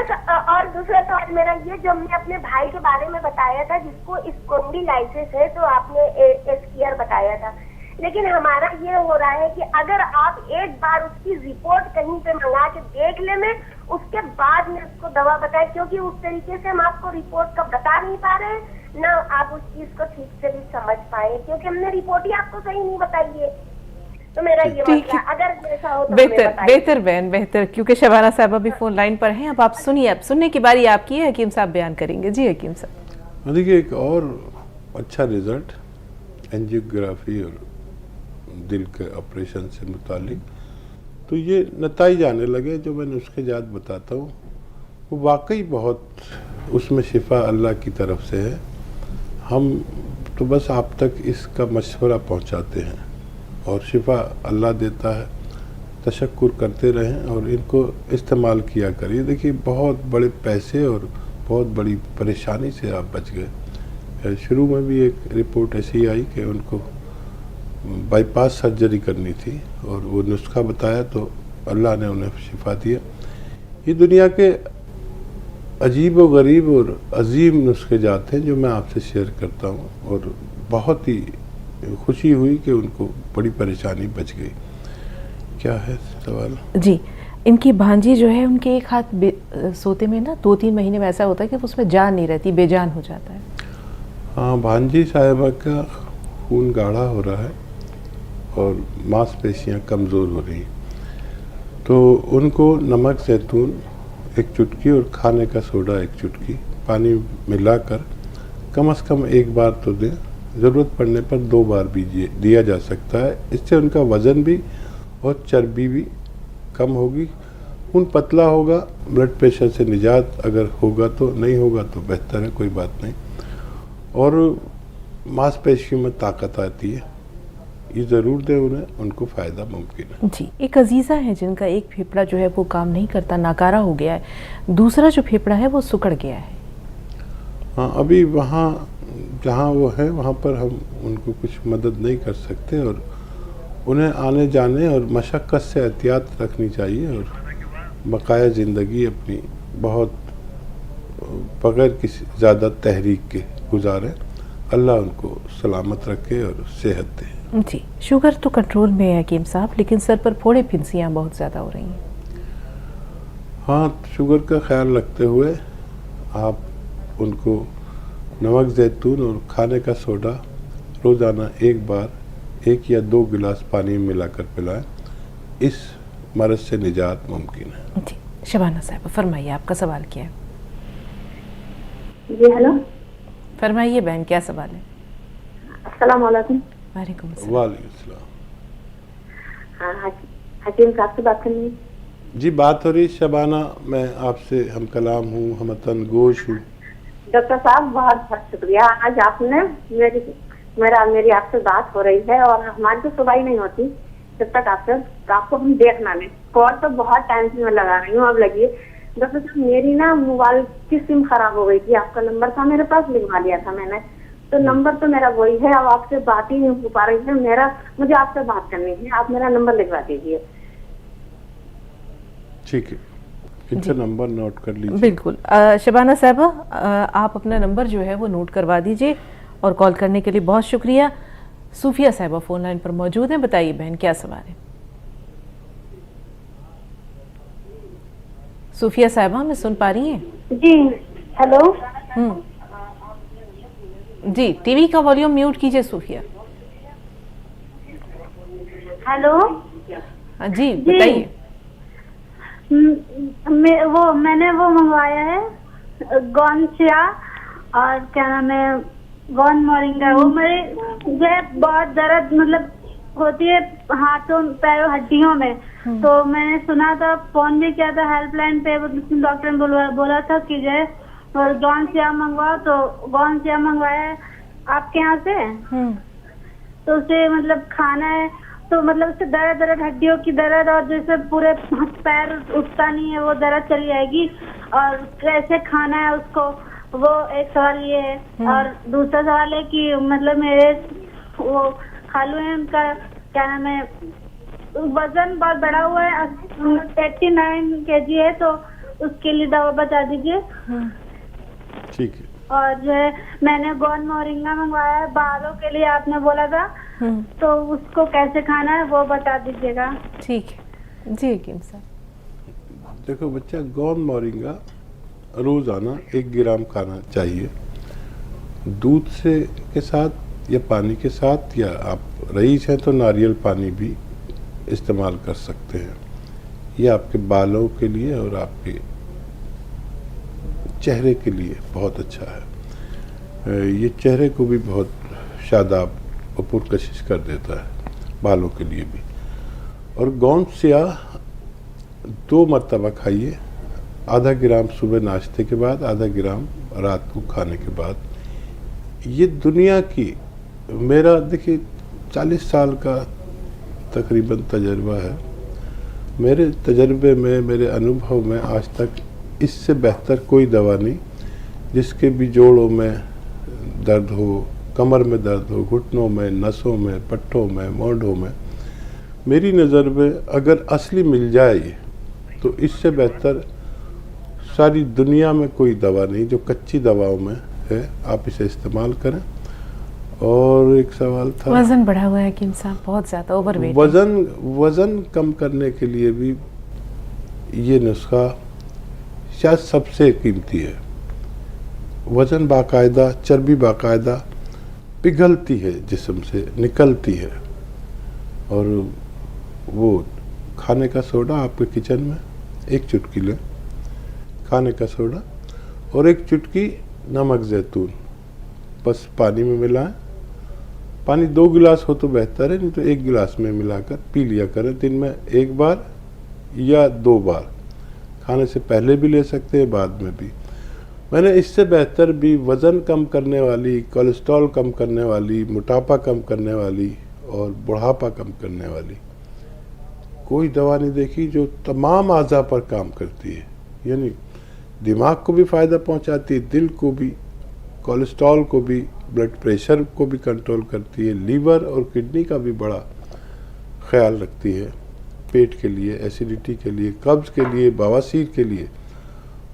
और दूसरा सवाल मेरा ये, जो हमने अपने भाई के बारे में बताया था जिसको स्पॉन्डिलाइटिस है, तो आपने एस्कियर बताया था, लेकिन हमारा ये हो रहा है कि अगर आप एक बार उसकी रिपोर्ट कहीं पे मंगा के देख ले में, उसके बाद में उसको दवा बताए, क्योंकि उस तरीके से हम आपको रिपोर्ट का बता नहीं पा रहे हैं, ना आप उस चीज को ठीक से भी समझ पाए, क्योंकि हमने रिपोर्ट ही आपको सही नहीं बताई है। तो मेरा ये मसला, अगर ऐसा हो तो बेहतर बहन, बेहतर, क्योंकि शबाना साहब अभी फोन लाइन पर हैं। अब आप सुनिए, अब सुनने की बारी आपकी है, हकीम साहब बयान करेंगे। जी हकीम साहब। देखिए, एक और अच्छा रिजल्ट एंजियोग्राफी और दिल के ऑपरेशन से मुतालिक, तो ये नताइज आने लगे जो मैं नुस्खे जात बताता हूँ, वो वाकई बहुत उसमें शिफा अल्लाह की तरफ से है। हम तो बस आप तक इसका मशवरा पहुँचाते हैं और शिफा अल्लाह देता है। तशक्कुर करते रहें और इनको इस्तेमाल किया करिए। देखिए, बहुत बड़े पैसे और बहुत बड़ी परेशानी से आप बच गए। शुरू में भी एक रिपोर्ट ऐसी आई कि उनको बाईपास सर्जरी करनी थी और वो नुस्खा बताया तो अल्लाह ने उन्हें शिफा दिया। ये दुनिया के अजीब व गरीब और अजीम नुस्खे जाते हैं जो मैं आपसे शेयर करता हूँ, और बहुत ही खुशी हुई कि उनको बड़ी परेशानी बच गई। क्या है सवाल? जी, इनकी भांजी जो है, उनके एक हाथ सोते में ना 2-3 महीने में ऐसा होता है कि उसमें जान नहीं रहती, बेजान हो जाता है। हाँ, भांजी साहिबा का खून गाढ़ा हो रहा है और मांसपेशियाँ कमज़ोर हो रही, तो उनको नमक जैतून 1 चुटकी और खाने का सोडा 1 चुटकी पानी मिलाकर कम से कम 1 बार तो दें। ज़रूरत पड़ने पर 2 बार भी दिया जा सकता है। इससे उनका वज़न भी और चर्बी भी कम होगी, खून पतला होगा, ब्लड प्रेशर से निजात अगर होगा तो, नहीं होगा तो बेहतर है, कोई बात नहीं, और मांसपेशियों में ताकत आती है। ये ज़रूर दें उन्हें, उनको फ़ायदा मुमकिन है। जी, एक अजीज़ा है जिनका एक फेफड़ा जो है वो काम नहीं करता, नाकारा हो गया है, दूसरा जो फेफड़ा है वो सिकुड़ गया है। हाँ, अभी वहाँ जहाँ वो है वहाँ पर हम उनको कुछ मदद नहीं कर सकते, और उन्हें आने जाने और मशक्क़त से एहतियात रखनी चाहिए और बकाया ज़िंदगी अपनी बहुत बग़ैर किसी ज़्यादा तहरीक के गुजारें। अल्लाह उनको सलामत रखे और सेहत दे। जी, शुगर तो कंट्रोल में है हकीम साहब, लेकिन सर पर फोड़े फिंसियाँ बहुत ज़्यादा हो रही हैं। हाँ, शुगर का ख्याल रखते हुए आप उनको नमक जैतून और खाने का सोडा रोज़ाना 1 बार 1 या 2 गिलास पानी में मिलाकर पिलाएं। इस मर्ज़ से निजात मुमकिन है। जी, शबाना साहब फरमाइए, आपका सवाल क्या है? जी हेलो, फरमाइए बहन, क्या सवाल है? अस्सलाम वालेकुम। वालेकुम अस्सलाम। वालेकुम सलाम। हाँ, हकीम साहब से बात करनी है। जी, बात हो रही शबाना, मैं आपसे हम कलाम हूँ, हमतन गोश हूँ। डॉक्टर साहब बहुत बहुत शुक्रिया, आज आपने मेरी आपसे बात हो रही है, और हमारी तो सुबह ही नहीं होती जब तक आपको हम देख ना लें। कॉल तो बहुत टाइम से मैं लगा रही हूँ, अब लगी। डॉक्टर साहब, मेरी ना मोबाइल की सिम खराब हो गई थी, आपका नंबर था मेरे पास, लिखवा लिया था मैंने, तो नंबर तो मेरा वही है, अब आपसे बात ही नहीं हो पा रही है। मुझे आपसे बात करनी है, आप मेरा नंबर लिखवा दीजिए। ठीक है, इनका नंबर नोट कर लीजिए। बिल्कुल, शबाना साहब आप अपना नंबर जो है वो नोट करवा दीजिए, और कॉल करने के लिए बहुत शुक्रिया। सूफिया साहिबा फोन लाइन पर मौजूद हैं, बताइए बहन क्या सवाल है? सूफिया साहिबा हमें सुन पा रही हैं? जी हेलो। जी, टीवी का वॉल्यूम म्यूट कीजिए सूफिया। हेलो। जी बताइए। मैंने वो मंगवाया है गोनचिया, और क्या नाम है, गोन मोरिंगा। वो मुझे बहुत दर्द मतलब होती है हाथों पैरों हड्डियों में, तो मैंने सुना था, फोन भी किया था हेल्पलाइन पे, डॉक्टर ने बोला था कि जो है गोनचिया मंगवाओ, तो गोनचिया मंगवाया आपके यहाँ से। तो उसे मतलब खाना है, तो मतलब उससे दर्द हड्डियों की दर्द, और जैसे पूरे पैर उठता नहीं है वो दर्द चली जाएगी, और कैसे खाना है उसको, वो एक सवाल ये है। और दूसरा सवाल है कि मतलब मेरे वो खालू है, उनका क्या नाम है, वजन बहुत बढ़ा हुआ है, 89 kg है, तो उसके लिए दवा बता दीजिए। ठीक है। और जो है मैंने गोंद मोरिंगा मंगवाया है बालों के लिए, आपने बोला था, तो उसको कैसे खाना है वो बता दीजिएगा। ठीक है जी हकीम साहब। देखो बच्चा, गोंद मोरिंगा रोज़ाना 1 ग्राम खाना चाहिए, दूध से के साथ या पानी के साथ, या आप रईस हैं तो नारियल पानी भी इस्तेमाल कर सकते हैं। ये आपके बालों के लिए और आपके चेहरे के लिए बहुत अच्छा है। ये चेहरे को भी बहुत शादाब और पुरकशिश कर देता है, बालों के लिए भी। और गोंद स्याह 2 मरतबा खाइए, आधा ग्राम सुबह नाश्ते के बाद, आधा ग्राम रात को खाने के बाद। ये दुनिया की, मेरा देखिए 40 साल का तकरीबन तजर्बा है। मेरे तजर्बे में, मेरे अनुभव में आज तक इससे बेहतर कोई दवा नहीं, जिसके भी जोड़ों में दर्द हो, कमर में दर्द हो, घुटनों में, नसों में, पट्टों में, मोढ़ों में, मेरी नज़र में अगर असली मिल जाए तो इससे बेहतर सारी दुनिया में कोई दवा नहीं जो कच्ची दवाओं में है। आप इसे इस्तेमाल करें। और एक सवाल था, वजन बढ़ा हुआ है हकीम साहब, बहुत ज़्यादा ओवरवेट। वज़न कम करने के लिए भी ये नुस्खा शायद सबसे कीमती है। वज़न बाकायदा, चर्बी बाकायदा पिघलती है, जिस्म से निकलती है। और वो खाने का सोडा आपके किचन में 1 चुटकी लें, खाने का सोडा, और 1 चुटकी नमक ज़ैतून, बस पानी में मिलाएं। पानी 2 गिलास हो तो बेहतर है, नहीं तो 1 गिलास में मिलाकर पी लिया करें, दिन में 1 बार या 2 बार। खाने से पहले भी ले सकते हैं, बाद में भी। मैंने इससे बेहतर भी वज़न कम करने वाली, कोलेस्ट्रॉल कम करने वाली, मोटापा कम करने वाली और बुढ़ापा कम करने वाली कोई दवा नहीं देखी जो तमाम आज़ा पर काम करती है। यानी दिमाग को भी फ़ायदा पहुंचाती है, दिल को भी, कोलेस्ट्रॉल को भी, ब्लड प्रेशर को भी कंट्रोल करती है, लीवर और किडनी का भी बड़ा ख्याल रखती है, पेट के लिए, एसिडिटी के लिए, कब्ज़ के लिए, बवासीर के लिए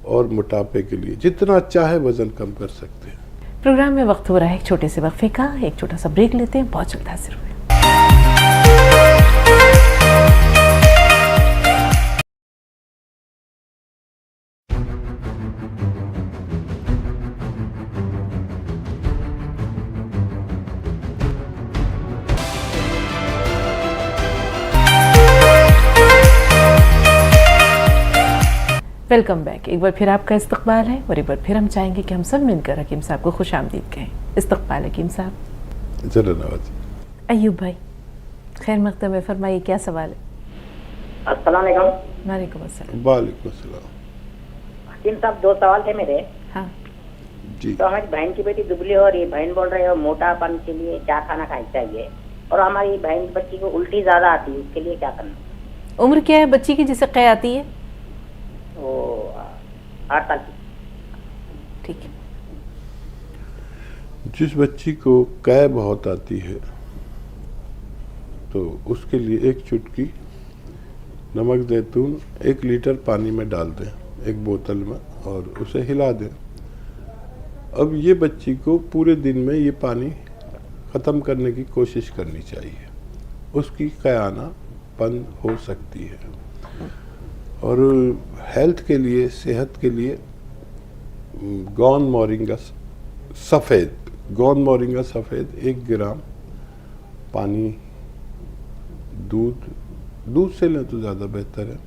और मोटापे के लिए। जितना चाहे वज़न कम कर सकते हैं। प्रोग्राम में वक्त हो रहा है एक छोटे से वक्फे का, एक छोटा सा ब्रेक लेते हैं, बहुत जल्द हाजिर हुए। Welcome back. एक बार फिर आपका इस्तकबाल है और एक बार फिर हम चाहेंगे कि हम सब मिलकर हकीम साहब को खुश आमदीद कहें। इस्तकबाल हकीम साहब। चलो नवाज। अयूब भाई, खैर मकदम है, फरमाइए क्या सवाल है? अस्सलाम वालेकुम। वालेकुम अस्सलाम। वालेकुम अस्सलाम। हकीम साहब 2 सवाल थे मेरे। हाँ जी। तो हमारी बहन की बेटी दुबली हो रही है, बहन बोल रही है मोटापन के लिए क्या खाना खाना चाहिए, और हमारी बहन की बच्ची को उल्टी ज्यादा आती है, उसके लिए क्या करना? उम्र क्या है बच्ची की जिसे कै आती है? वो 8 साल की। ठीक है। जिस बच्ची को कै बहुत आती है तो उसके लिए 1 चुटकी नमक ज़ैतून 1 लीटर पानी में डाल दें, 1 बोतल में, और उसे हिला दें। अब ये बच्ची को पूरे दिन में ये पानी ख़त्म करने की कोशिश करनी चाहिए, उसकी कै आना बंद हो सकती है। और हेल्थ के लिए, सेहत के लिए गोंद मोरिंगा सफ़ेद 1 ग्राम पानी, दूध से लें तो ज़्यादा बेहतर है,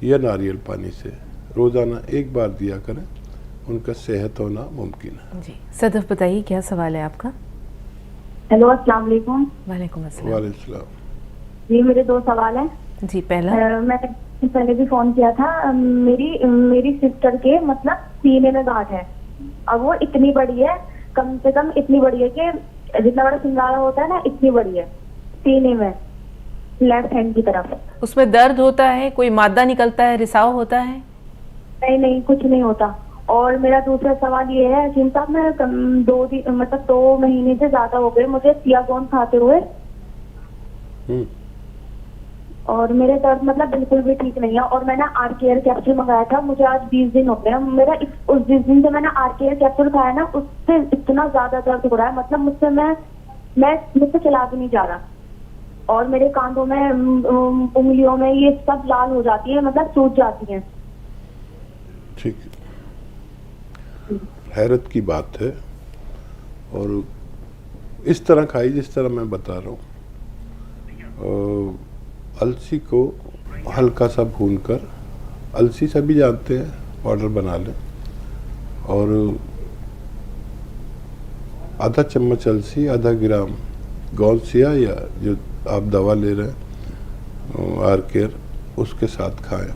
या नारियल पानी से रोज़ाना 1 बार दिया करें, उनका सेहत होना मुमकिन है। जी सदफ बताइए क्या सवाल है आपका? हेलो, अस्सलाम वालेकुम। वालेकुम अस्सलाम। वालेकुम सलाम। जी मेरे 2 सवाल हैं। जी पहला, मैंने पहले भी फोन किया था। मेरी सिस्टर के मतलब सीने में गांठ है, अब वो इतनी बड़ी है, कम से कम इतनी बड़ी है कि जितना बड़ा सिंगारा होता है ना, इतनी बड़ी है सीने में, लेफ्ट हैंड की तरफ। उसमें दर्द होता है, कोई मादा निकलता है, रिसाव होता है? नहीं, कुछ नहीं होता। और मेरा दूसरा सवाल ये है हकीम साहब, मैं 2 महीने से ज्यादा हो गए मुझे सियागोन खाते हुए, और मेरे दर्द मतलब बिल्कुल भी ठीक नहीं है। और मैंने आर केयर कैप्सूल मंगाया था, मुझे आज 20 दिन हो गए। मेरा उस 20 दिन से मैंने आर केयर कैप्सूल खाया ना, उससे इतना ज्यादा दर्द हो रहा है, मतलब मुझसे चला भी नहीं जा रहा। और मेरे कांधों में उंगलियों में ये सब लाल हो जाती है, मतलब सूज जाती है। ठीक, हैरत की बात है। और इस तरह खाई जिस तरह मैं बता रहा हूँ। अलसी को हल्का सा भूनकर, अलसी सभी जानते हैं, पाउडर बना लें, और आधा चम्मच अलसी, आधा ग्राम गौलसिया या जो आप दवा ले रहे हैं आर केयर, उसके साथ खाएं।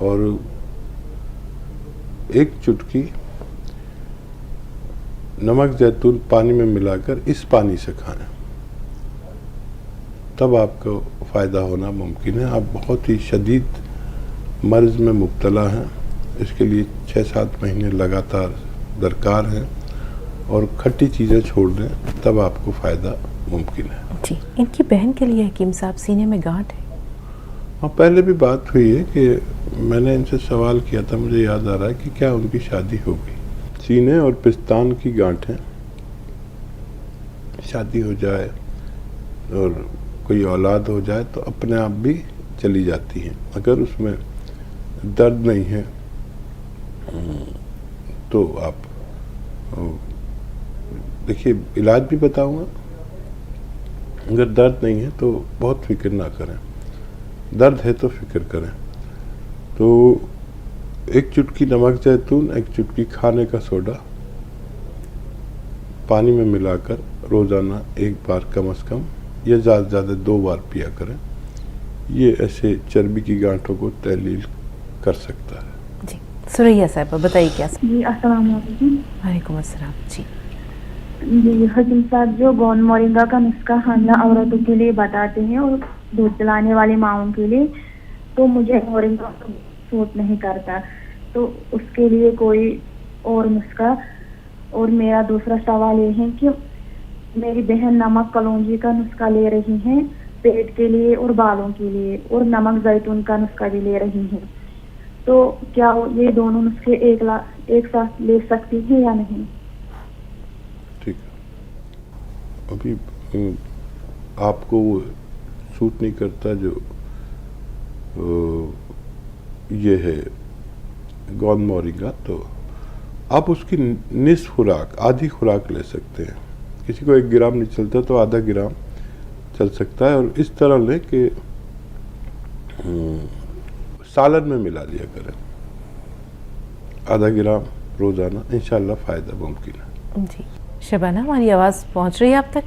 और 1 चुटकी नमक जैतून पानी में मिलाकर इस पानी से खाएं, तब आपको फ़ायदा होना मुमकिन है। आप बहुत ही शदीद मर्ज़ में मुब्तला हैं, इसके लिए 6-7 महीने लगातार दरकार हैं, और खट्टी चीज़ें छोड़ दें, तब आपको फ़ायदा मुमकिन है। जी, इनकी बहन के लिए हकीम साहब सीने में गांठ है। हाँ, पहले भी बात हुई है कि मैंने इनसे सवाल किया था, मुझे याद आ रहा है कि क्या उनकी शादी हो गई। सीने और पिस्तान की गांठें शादी हो जाए और कोई औलाद हो जाए तो अपने आप भी चली जाती हैं, अगर उसमें दर्द नहीं है तो आप देखिए, इलाज भी बताऊंगा। अगर दर्द नहीं है तो बहुत फिक्र ना करें, दर्द है तो फिक्र करें। तो 1 चुटकी नमक जैतून, 1 चुटकी खाने का सोडा पानी में मिलाकर रोज़ाना 1 बार कम से कम, या ज़्यादा से ज़्यादा 2 बार पिया करें। ये ऐसे चर्बी की गांठों को तहलील कर सकता है। जी, सुरैया साहब बताइए क्या। जी अस्सलाम वालेकुम। वालेकुम अस्सलाम। जी हकीम साहब, जो गोंद मोरिंगा का नुस्खा हामिला औरतों के लिए बताते हैं और दूध पिलाने वाली माओं के लिए, तो मुझे मोरिंगा सूट नहीं करता, तो उसके लिए कोई और नुस्खा। और मेरा दूसरा सवाल ये है कि मेरी बहन नमक कलौंजी का नुस्खा ले रही हैं पेट के लिए और बालों के लिए, और नमक जैतून का नुस्खा भी ले रही हैं, तो क्या ये दोनों नुस्खे एक साथ ले सकती हैं या नहीं? ठीक है, अभी आपको वो सूट नहीं करता जो ये है गोंद मोरिंगा, तो आप उसकी निस्फ खुराक, आधी खुराक ले सकते हैं। किसी को 1 ग्राम नहीं चलता तो आधा ग्राम चल सकता है, और इस तरह लें कि सालन में मिला लिया करें, आधा ग्राम रोज़ाना, इंशाल्लाह फ़ायदा मुमकिन है। जी, शबाना हमारी आवाज़ पहुंच रही है आप तक?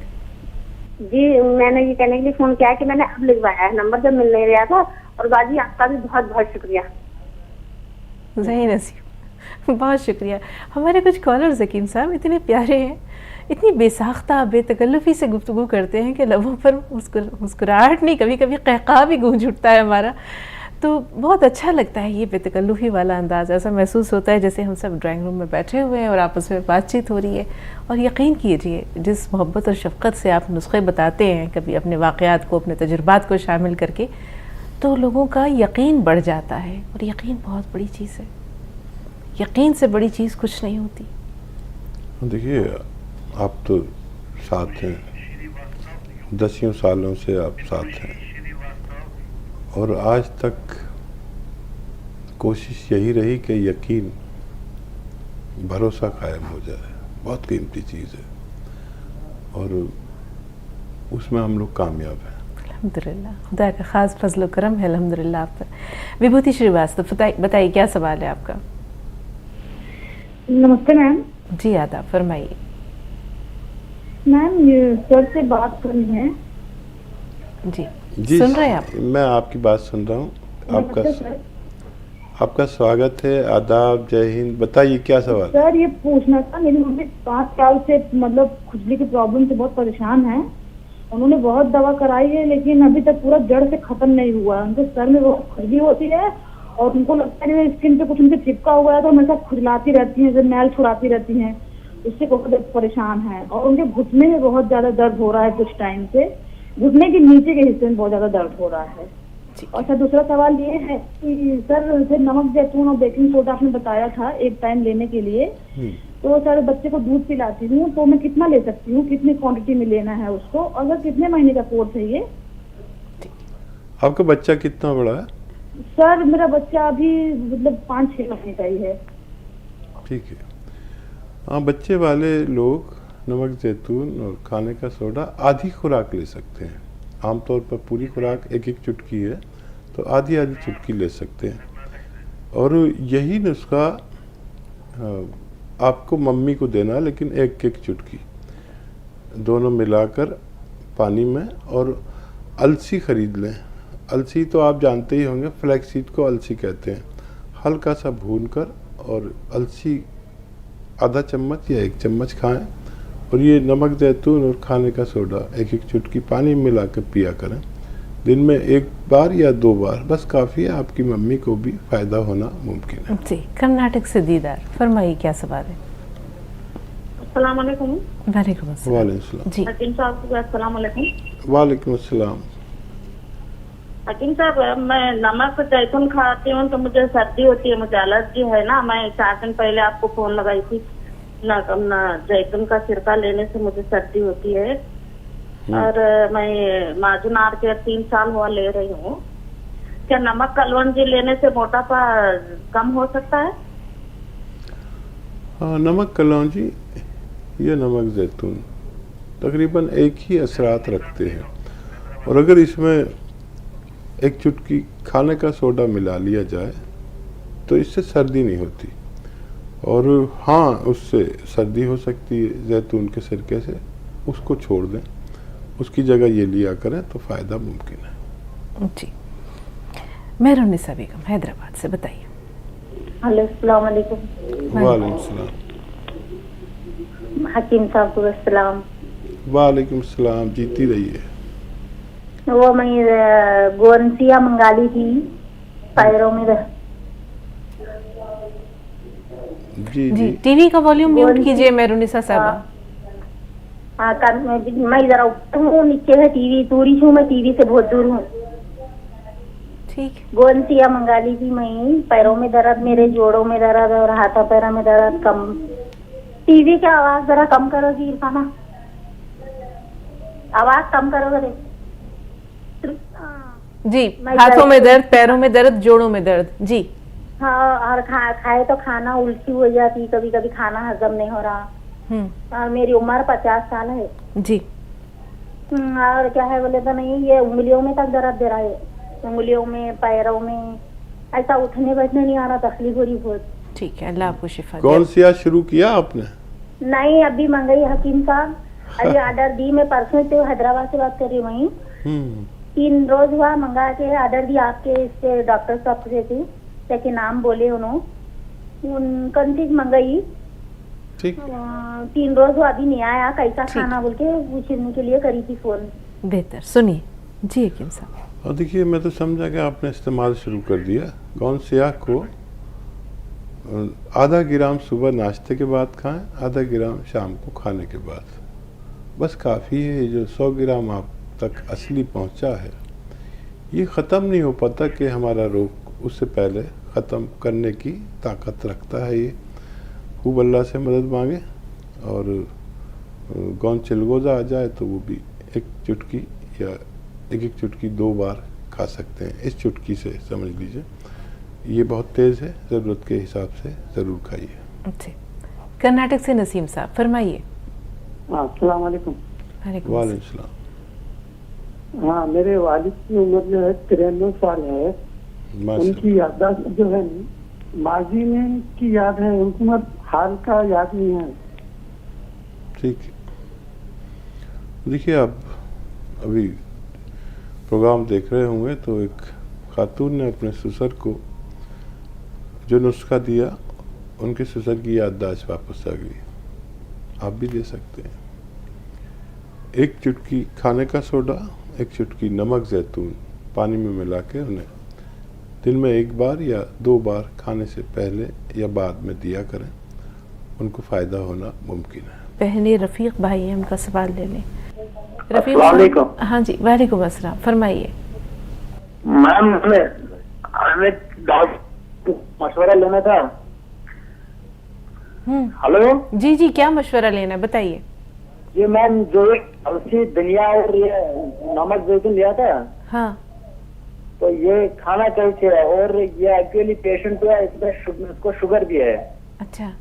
जी, मैंने ये कहने के लिए फोन किया कि मैंने अब लिखवाया है, नंबर जब मिल नहीं रहा था। और बाजी आपका भी बहुत बहुत शुक्रिया। सही नसीब, बहुत शुक्रिया। हमारे कुछ कॉलर्स हकीम साहब इतने प्यारे हैं, इतनी बेसाख्ता बेतकल्लुफ़ी से गुफ्तगू करते हैं कि लबों पर मुस्कुराहट नहीं, कभी कभी कहका भी गूंज उठता है हमारा। तो बहुत अच्छा लगता है ये बेतकल्लुफ़ी वाला अंदाज़। ऐसा महसूस होता है जैसे हम सब ड्राइंग रूम में बैठे हुए हैं और आपस में बातचीत हो रही है। और यकीन कीजिए, जिस मोहब्बत और शफ़क़त से आप नुस्खे बताते हैं, कभी अपने वाक़यात को, अपने तजुर्बात को शामिल करके, तो लोगों का यकीन बढ़ जाता है। और यकीन बहुत बड़ी चीज़ है, यकीन से बड़ी चीज़ कुछ नहीं होती। देखिए, आप तो साथ हैं, 10 सालों से आप साथ हैं, और आज तक कोशिश यही रही कि यकीन, भरोसा कायम हो जाए। बहुत कीमती चीज़ है और उसमें हम लोग कामयाब हैं। अल्हम्दुलिल्लाह, खुदा का ख़ास फजल व करम है अल्हम्दुलिल्लाह आप पर। विभूति श्रीवास्तव, बताइए क्या सवाल है आपका? नमस्ते मैम। जी आदाब, फरमाइए। मैम, ये सर से बात करनी है। जी, सुन रहे हैं आप? मैं आपकी बात सुन रहा हूँ। आपका स्वागत है, आदाब, जय हिंद। बताइए क्या सवाल? सर, ये पूछना था, मेरी मम्मी 5 साल से मतलब खुजली की प्रॉब्लम से बहुत परेशान है। उन्होंने बहुत दवा कराई है, लेकिन अभी तक पूरा जड़ से खत्म नहीं हुआ। उनके सर में बहुत खुजली होती है और उनको लगता है जैसे स्किन पे कुछ उनके चिपका हुआ है, तो हमेशा खुजलाती रहती हैं, जब मैल छुड़ाती रहती हैं, उससे बहुत परेशान है। और उनके घुटने में बहुत ज्यादा दर्द हो रहा है कुछ टाइम से, घुटने के नीचे के हिस्से में बहुत ज्यादा दर्द हो रहा है। और सर दूसरा सवाल ये है कि सर जैसे नमक जैतून और बेकिंग सोडा आपने बताया था एक टाइम लेने के लिए, तो सर बच्चे को दूध पिलाती हूँ, तो मैं कितना ले सकती हूँ, कितनी क्वांटिटी में लेना है उसको, और सर कितने महीने का कोर्स है ये? आपका बच्चा कितना बड़ा है? सर मेरा बच्चा अभी मतलब 5-6 महीने का ही है। ठीक है। हाँ, बच्चे वाले लोग नमक जैतून और खाने का सोडा आधी खुराक ले सकते हैं। आमतौर पर पूरी खुराक 1-1 चुटकी है, तो आधी चुटकी ले सकते हैं। और यही नुस्खा आपको मम्मी को देना, लेकिन 1-1 चुटकी दोनों मिलाकर पानी में। और अलसी खरीद लें। अलसी तो आप जानते ही होंगे, फ्लैक्सीड को अलसी कहते हैं। हल्का सा भूनकर और अलसी आधा चम्मच या 1 चम्मच खाएं, और ये नमक जैतून और खाने का सोडा 1-1 चुटकी पानी में मिला कर पिया करें। दिन में 1 बार या 2 बार बस काफ़ी है, आपकी मम्मी को भी फ़ायदा होना मुमकिन है। जी, कर्नाटक से दीदार, फरमाइए क्या सवाल है? अस्सलाम वालेकुम। वालेकुम अस्सलाम। वालेकुम अस्सलाम। जी हकीम साहब अस्सलाम वालेकुम। वालेकुम अस्सलाम। हकीम साहब मैं नमक जैतून खाती हूँ तो मुझे सर्दी होती है, मुझे एलर्जी है ना। मैं 4 दिन पहले आपको फोन लगाई थी ना, जैतून का सिरका लेने से मुझे सर्दी होती है। और मैं माजुनार के 3 साल हुआ ले रही हूँ। क्या नमक कलवंजी लेने से मोटापा कम हो सकता है? हाँ, नमक कलौंजी या नमक जैतून तकरीबन एक ही असरात रखते हैं। और अगर इसमें 1 चुटकी खाने का सोडा मिला लिया जाए तो इससे सर्दी नहीं होती। और हाँ, उससे सर्दी हो सकती है जैतून के सिरके से, उसको छोड़ दें, उसकी जगह ये लिया करें तो फ़ायदा मुमकिन है। जी, मेहरुन्निसा बेगम हैदराबाद से, बताइए। हेलो, अस्सलाम वालेकुम। वालेकुम सलाम। हकीम साहब को अस्सलाम। वालेकुम सलाम, जीती रहिए। वो मैं गोरनसिया मंगा ली थी पैरों में। जी जी, टीवी का वॉल्यूम म्यूट कीजिए मेहरुन्निसा साहब। हाँ, मैं जरा ऊपर हूँ, नीचे है टीवी, दूरी हूँ, मैं टीवी से बहुत दूर हूँ। ठीक। गोरनसिया मंगा ली थी मैं, पैरों में दर्द, मेरे जोड़ों में दर्द और हाथों पैरों में दर्द कम। टीवी की आवाज जरा कम करोगी इरफाना, आवाज कम करोगे? जी, हाथों में दर्द, पैरों में दर्द, जोड़ों में दर्द। जी हाँ, और खाए तो खाना उल्टी हो जाती, कभी कभी खाना हजम नहीं हो रहा। और मेरी उम्र 50 साल है। जी। और क्या है बोले तो नहीं, ये उंगलियों में तक दर्द दे रहा है, उंगलियों में, पैरों में, ऐसा उठने बैठने नहीं आ रहा, तकलीफ हो रही बहुत। ठीक है, अल्लाह आपको शिफा दे। कौन सी शुरू किया आपने? नहीं, अभी मंगाई हकीम साहब, अभी ऑर्डर दी। मैं परसों से हैदराबाद से बात कर रही हूँ। 3 रोज हुआ मंगा के ऑर्डर दिया आपके इससे डॉक्टर साहब से थी, क्या नाम बोले उन्होंने, कौन चीज मंगाई। ठीक। 3 रोज हुआ, अभी नहीं आया, कैसा खाना बोल के पूछने के लिए करी थी फोन। बेहतर, सुनिए जी हकीम साहब। और देखिए, मैं तो समझा कि आपने इस्तेमाल शुरू कर दिया। कौन सियाह को आधा ग्राम सुबह नाश्ते के बाद खाएं, आधा ग्राम शाम को खाने के बाद, बस काफ़ी है। जो 100 ग्राम आप तक असली पहुंचा है, ये ख़त्म नहीं हो पाता कि हमारा रोग उससे पहले ख़त्म करने की ताकत रखता है। ये खूब अल्लाह से मदद मांगे, और गौन चिलगोज़ा आ जाए तो वो भी 1 चुटकी या 1-1 चुटकी 2 बार खा सकते हैं। इस चुटकी से समझ लीजिए, ये बहुत तेज़ है, ज़रूरत के हिसाब से ज़रूर खाइए। अच्छा, कर्नाटक से नसीम साहब, फरमाइए। अस्सलाम वालेकुम। वालेकुम सलाम। हाँ, मेरे वालिद की उम्र जो है 93 साल है। उनकी याददाश्त जो है माजी में की याद है, उनको मत हाल का याद नहीं है। ठीक है, देखिए आप अभी प्रोग्राम देख रहे होंगे तो एक खातून ने अपने ससुर को जो नुस्खा दिया, उनके ससुर की याददाश्त वापस आ गई। आप भी दे सकते हैं। 1 चुटकी खाने का सोडा, 1 चुटकी नमक जैतून पानी में मिला के उन्हें दिन में 1 बार या 2 बार खाने से पहले या बाद में दिया करें, उनको फ़ायदा होना मुमकिन है। पहले रफ़ीक भाई हैं, उनका सवाल ले लें। रफ़ीक अस्सलाम वालेकुम। हाँ जी, वालेकुम अस्सलाम, फरमाइए। मैम हमें डॉक्टर मशवरा लेना था। हेलो जी जी, क्या मशवरा लेना है बताइए। जी मैम, जो अलसी धनिया और ये नमक जैतून लिया था, हाँ तो ये खाना कैसे है? और ये एक्चुअली पेशेंट है, इसको शुगर भी है, अच्छा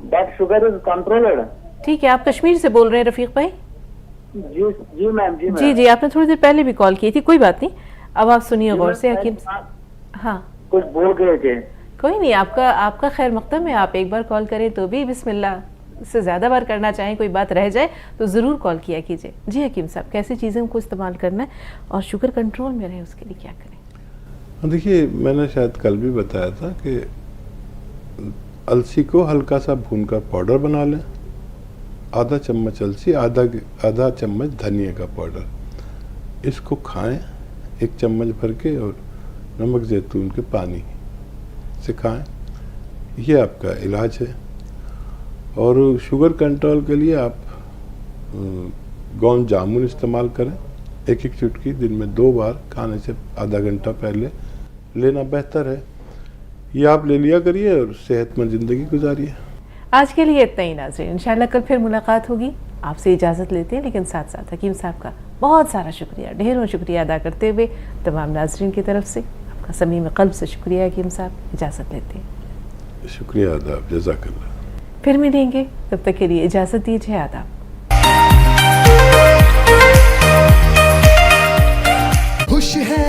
बट शुगर इज कंट्रोल्ड। ठीक है, आप कश्मीर से बोल रहे हैं रफ़ीक भाई? जी जी मैम, जी जी जी, आपने थोड़ी देर पहले भी कॉल की थी, कोई बात नहीं, अब आप सुनिए गौर से हकीम। हाँ कुछ बोल गए थे। कोई नहीं, आपका खैर मकदम है, आप एक बार कॉल करें तो भी बिस्मिल्लाह, इससे ज़्यादा बार करना चाहें, कोई बात रह जाए तो ज़रूर कॉल किया कीजिए। जी हकीम साहब, कैसी चीज़ें को इस्तेमाल करना है और शुगर कंट्रोल में रहे उसके लिए क्या करें? देखिए, मैंने शायद कल भी बताया था कि अलसी को हल्का सा भून कर पाउडर बना लें, आधा चम्मच अलसी, आधा चम्मच धनिया का पाउडर, इसको खाएं 1 चम्मच भर के, और नमक जैतून के पानी से खाएं, ये आपका इलाज है। और शुगर कंट्रोल के लिए आप गोंद जामुन इस्तेमाल करें, 1-1 चुटकी दिन में 2 बार खाने से आधा घंटा पहले लेना बेहतर है। ये आप ले लिया करिए और सेहतमंद ज़िंदगी गुजारिए। आज के लिए इतना ही नाज़रीन, इंशाल्लाह कल फिर मुलाकात होगी। आपसे इजाज़त लेते हैं, लेकिन साथ साथ हकीम साहब का बहुत सारा शुक्रिया, ढेरों शुक्रिया अदा करते हुए तमाम नाज़रीन की तरफ से आपका समीम क़ल्ब से शुक्रिया हकीम साहब। इजाज़त लेते हैं। शुक्रिया, आदाब, जज़ाकल्लाह। फिर मिलेंगे, तब तक के लिए इजाज़त दीजिए, आदाब। खुश है